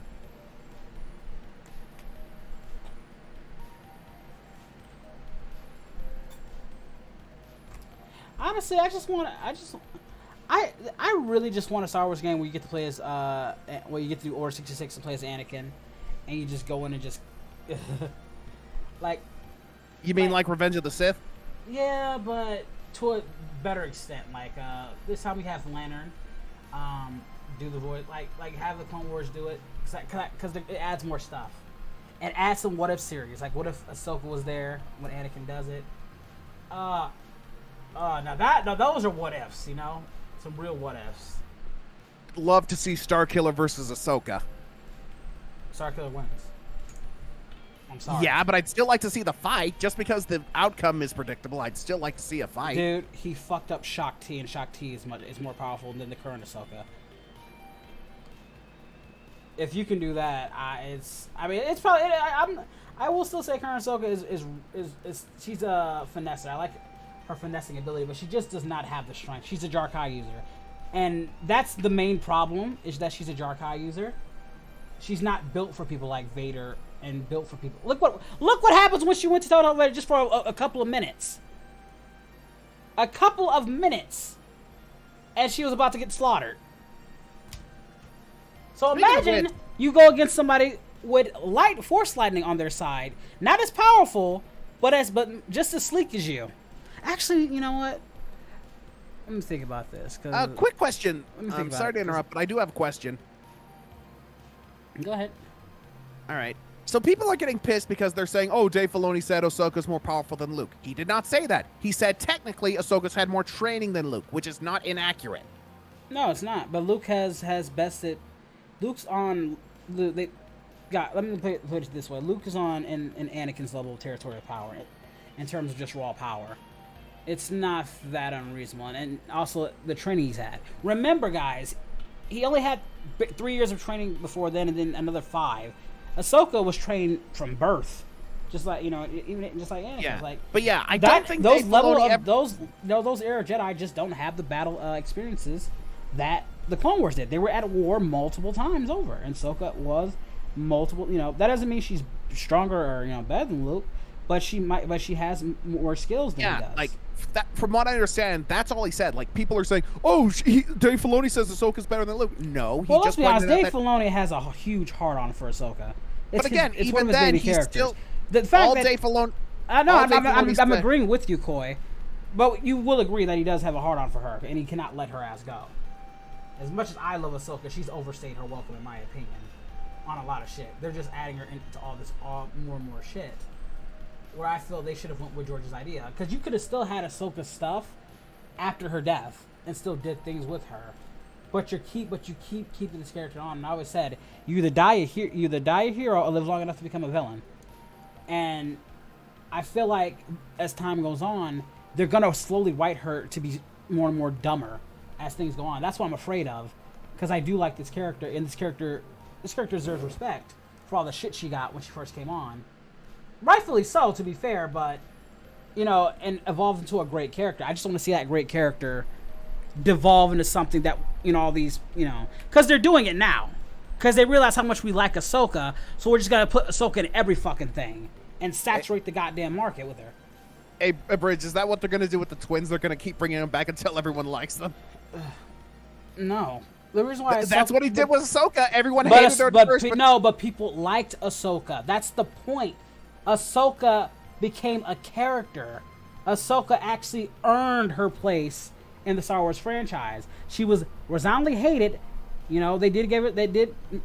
Honestly, I really just want a Star Wars game where you get to play as where you get to do Order 66 and play as Anakin, and you just go in and just like. You mean like Revenge of the Sith? Yeah, but to a better extent. Like this time we have Lantern, do the voice, like have the Clone Wars do it, because it adds more stuff. And add some what if series, like what if Ahsoka was there when Anakin does it. Now those are what ifs, you know, some real what ifs. Love to see Starkiller versus Ahsoka. Starkiller wins. I'm sorry. Yeah, but I'd still like to see the fight. Just because the outcome is predictable, I'd still like to see a fight. Dude, he fucked up Shaak Ti, and Shaak Ti is more powerful than the current Ahsoka. If you can do that, it's probably. I will still say current Ahsoka is she's a finesser. I like her finessing ability, but she just does not have the strength. She's a Jarkai user, and that's the main problem, is that she's a Jarkai user. She's not built for people like Vader and built for people. Look what happens when she went to Total Vader just for a couple of minutes. A couple of minutes, and she was about to get slaughtered. So imagine you go against somebody with force lightning on their side, not as powerful, but just as sleek as you. Actually, you know what? Let me think about this. Quick question. I'm sorry to interrupt, but I do have a question. Go ahead. All right. So people are getting pissed because they're saying, oh, Dave Filoni said Ahsoka's more powerful than Luke. He did not say that. He said technically Ahsoka's had more training than Luke, which is not inaccurate. No, it's not. But Luke has bested. Luke's on. Let me put it this way. Luke is on in Anakin's level of territorial power in terms of just raw power. It's not that unreasonable. And also the training he's had. Remember, guys, he only had 3 years of training before then, and then another 5. Ahsoka was trained from birth, just like even just like Anakin. Yeah. Like, but yeah, I don't think those level of those era Jedi just don't have the battle experiences that the Clone Wars did. They were at war multiple times over, and Ahsoka was multiple. That doesn't mean she's stronger or better than Luke, but she has more skills than he does. Like that. From what I understand, that's all he said. Like people are saying, "Oh, Dave Filoni says Ahsoka's better than Luke." No, he let's be honest. Dave Filoni has a huge heart-on for Ahsoka. But again, even then, he's still the fact all that Dave Filoni. I know. I'm agreeing with you, Coy. But you will agree that he does have a hard-on for her, and he cannot let her ass go. As much as I love Ahsoka, she's overstayed her welcome, in my opinion, on a lot of shit. They're just adding her into all more and more shit. Where I feel they should have went with George's idea. Because you could have still had Ahsoka stuff after her death, and still did things with her. But you keep keeping this character on. And I always said, you either die a hero or live long enough to become a villain. And I feel like as time goes on, they're gonna slowly write her to be more and more dumber as things go on. That's what I'm afraid of, because I do like this character, and this character deserves respect for all the shit she got when she first came on. Rightfully so, to be fair, but you know, and evolve into a great character. I just want to see that great character devolve into something that, you know, all these, you know, because they're doing it now, because they realize how much we like Ahsoka, so we're just gonna put Ahsoka in every fucking thing and saturate the goddamn market with her. Hey, Abridged, is that what they're gonna do with the twins? They're gonna keep bringing them back until everyone likes them. No, the reason why that's what he did with Ahsoka. Everyone hated her at first. But people liked Ahsoka. That's the point. Ahsoka became a character. Ahsoka actually earned her place in the Star Wars franchise. She was resoundingly hated. You know, they did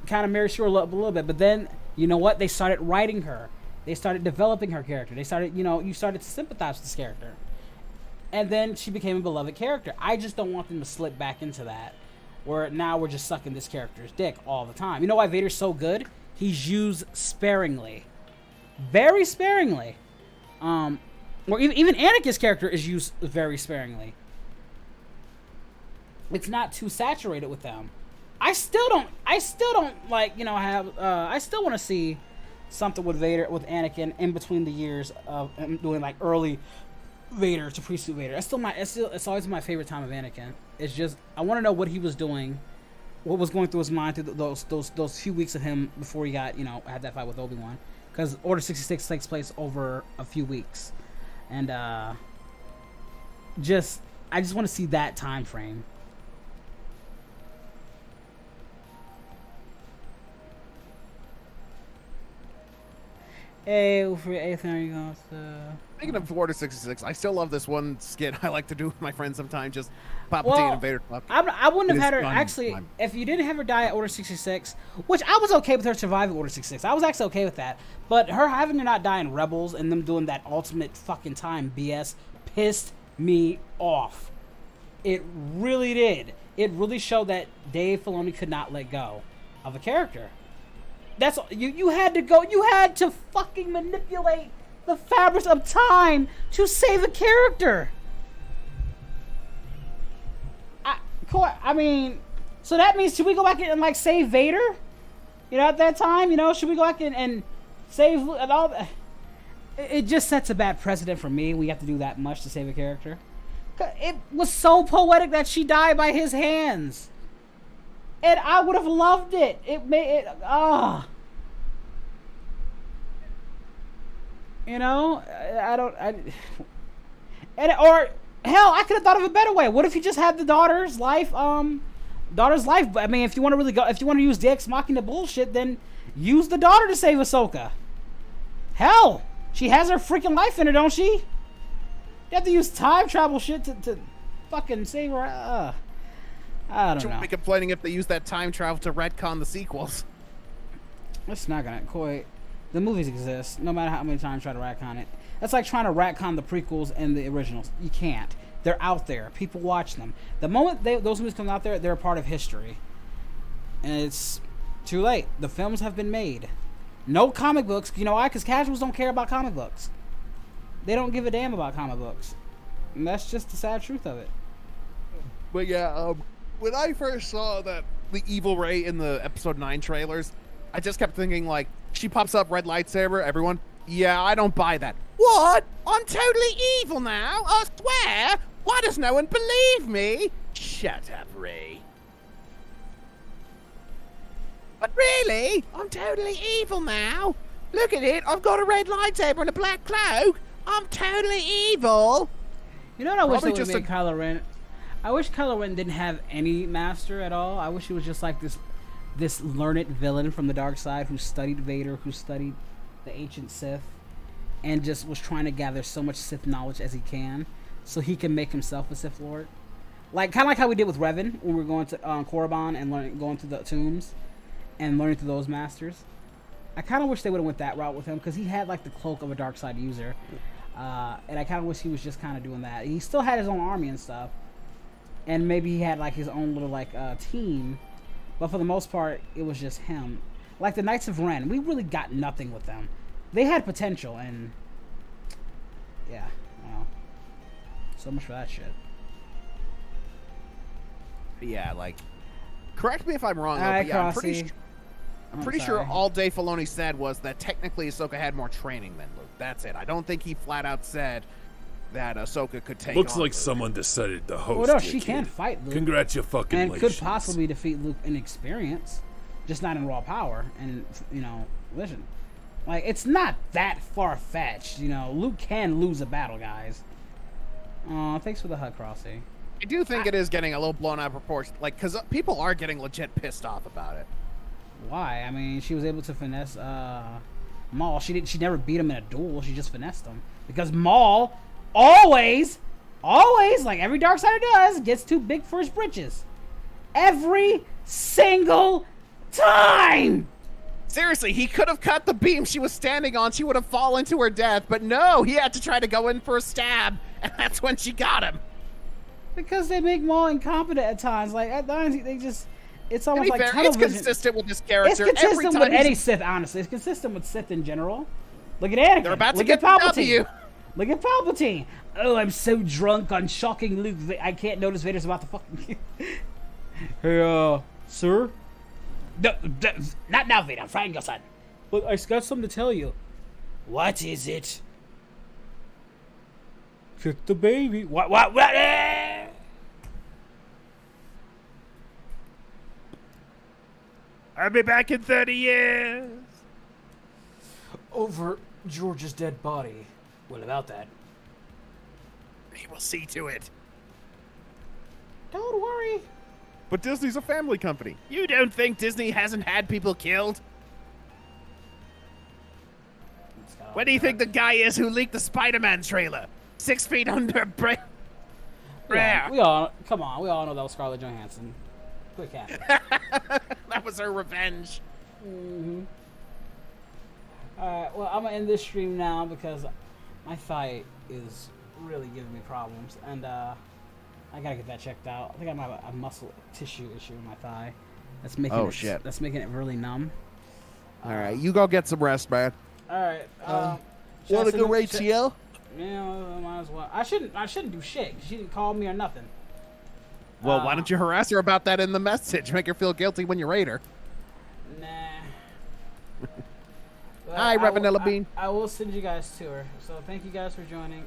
kind of Mary Sue up a little bit, but then you know what? They started writing her. They started developing her character. They started, you know, you started to sympathize with this character. And then she became a beloved character. I just don't want them to slip back into that, where now we're just sucking this character's dick all the time. You know why Vader's so good? He's used sparingly. Very sparingly. Or even Anakin's character is used very sparingly. It's not too saturated with them. I still don't like, you know, I still want to see something with Vader, with Anakin, in between the years of him doing like early Vader to pre-suit Vader. It's always my favorite time of Anakin. It's just, I want to know what he was doing, what was going through his mind through those few weeks of him before he got, you know, had that fight with Obi-Wan. Because Order 66 takes place over a few weeks. And I just want to see that time frame. Hey, for anything, are you going to... Speaking of Order 66, I still love this one skit I like to do with my friends sometimes. Just Palpatine and Vader talk. I wouldn't have had her, actually, if you didn't have her die at Order 66, which I was okay with her surviving Order 66. I was actually okay with that. But her having her not die in Rebels and them doing that ultimate fucking time BS pissed me off. It really did. It really showed that Dave Filoni could not let go of a character. That's you had to go. You had to fucking manipulate the fabrics of time to save a character. I mean, so that means, should we go back and like save Vader? You know, at that time, you know, should we go back and save and all that? It just sets a bad precedent for me. We have to do that much to save a character. It was so poetic that she died by his hands. And I would have loved it. It made it, you know, or hell, I could have thought of a better way. What if you just had the daughter's life? I mean, if you want to really go, if you want to use the Ex Machina bullshit, then use the daughter to save Ahsoka. Hell, she has her freaking life in her, don't she? You have to use time travel shit to fucking save her. I don't know. Shouldn't be complaining if they use that time travel to retcon the sequels. It's not gonna quite. The movies exist, no matter how many times you try to retcon it. That's like trying to retcon the prequels and the originals. You can't. They're out there. People watch them. The moment those movies come out there, they're a part of history. And it's too late. The films have been made. No comic books. You know why? Because casuals don't care about comic books. They don't give a damn about comic books. And that's just the sad truth of it. But yeah, when I first saw the evil Rey in the episode 9 trailers, I just kept thinking, like, she pops up, red lightsaber, everyone, yeah, I don't buy that. What? I'm totally evil now? I swear? Why does no one believe me? Shut up, Rey. But really? I'm totally evil now? Look at it, I've got a red lightsaber and a black cloak. I'm totally evil. You know what I wish they would have made Kylo Ren? I wish Kylo Ren didn't have any master at all. I wish he was just like this learned villain from the dark side who studied Vader, who studied the ancient Sith, and just was trying to gather so much Sith knowledge as he can, so he can make himself a Sith Lord. Like kind of like how we did with Revan when we were going to Korriban and going through the tombs and learning through those masters. I kind of wish they would have went that route with him because he had like the cloak of a dark side user, and I kind of wish he was just kind of doing that. He still had his own army and stuff, and maybe he had like his own little like team, but for the most part it was just him. Like the Knights of Ren, we really got nothing with them. They had potential, and yeah, well, so much for that shit. Yeah, like, correct me if I'm wrong, though, Alright, but yeah, Crossy. I'm pretty sure all Dave Filoni said was that technically Ahsoka had more training than Luke. That's it. I don't think he flat out said that Ahsoka could take Looks on like Luke. someone decided to host. Well, no, you, she kid. can fight Luke. Congratulations. And could possibly defeat Luke in experience, just not in raw power. And, you know, listen, like, it's not that far-fetched, you know. Luke can lose a battle, guys. Thanks for the hug, Crossy. I do think it is getting a little blown out of proportion, like, because people are getting legit pissed off about it. Why? I mean, she was able to finesse Maul. She never beat him in a duel. She just finessed him. Because Maul always, like every Darksider does, gets too big for his britches. Every single time! Seriously, he could have cut the beam she was standing on. She would have fallen to her death. But no, he had to try to go in for a stab. And that's when she got him. Because they make Maul incompetent at times. Like, at times, they just... It's almost like fair, tunnel it's vision. consistent with this character. It's consistent Every time with any Sith, honestly. It's consistent with Sith in general. Look at Anakin. They're about to Look get at the Palpatine. W. Look at Palpatine. Oh, I'm so drunk on shocking Luke. I can't notice Vader's about to fucking... Hey, sir? No, not now, Vader. I'm frying your son. But I got something to tell you. What is it? Kick the baby. What? I'll be back in 30 years. Over George's dead body. What about that? He will see to it. Don't worry. But Disney's a family company. You don't think Disney hasn't had people killed? What do you think the guy is who leaked the Spider-Man trailer? 6 feet under brain. Yeah, we all come on. We all know that was Scarlett Johansson. Quick cat. That was her revenge. Alright, well, I'm gonna end this stream now because my thigh is really giving me problems, and I gotta get that checked out. I think I have a muscle tissue issue in my thigh. That's making shit. That's making it really numb. All right, you go get some rest, man. All right. Want to go raid CL? Yeah, might as well. I shouldn't do shit. She didn't call me or nothing. Well, why don't you harass her about that in the message? Make her feel guilty when you raid her. Nah. Hi, Revanilla Bean. I will send you guys to her. So thank you guys for joining.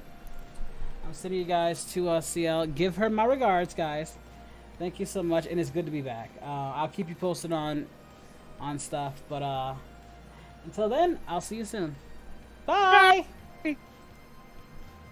I'm sending you guys to CL. Give her my regards, guys. Thank you so much, and it's good to be back. I'll keep you posted on stuff, but until then, I'll see you soon. Bye.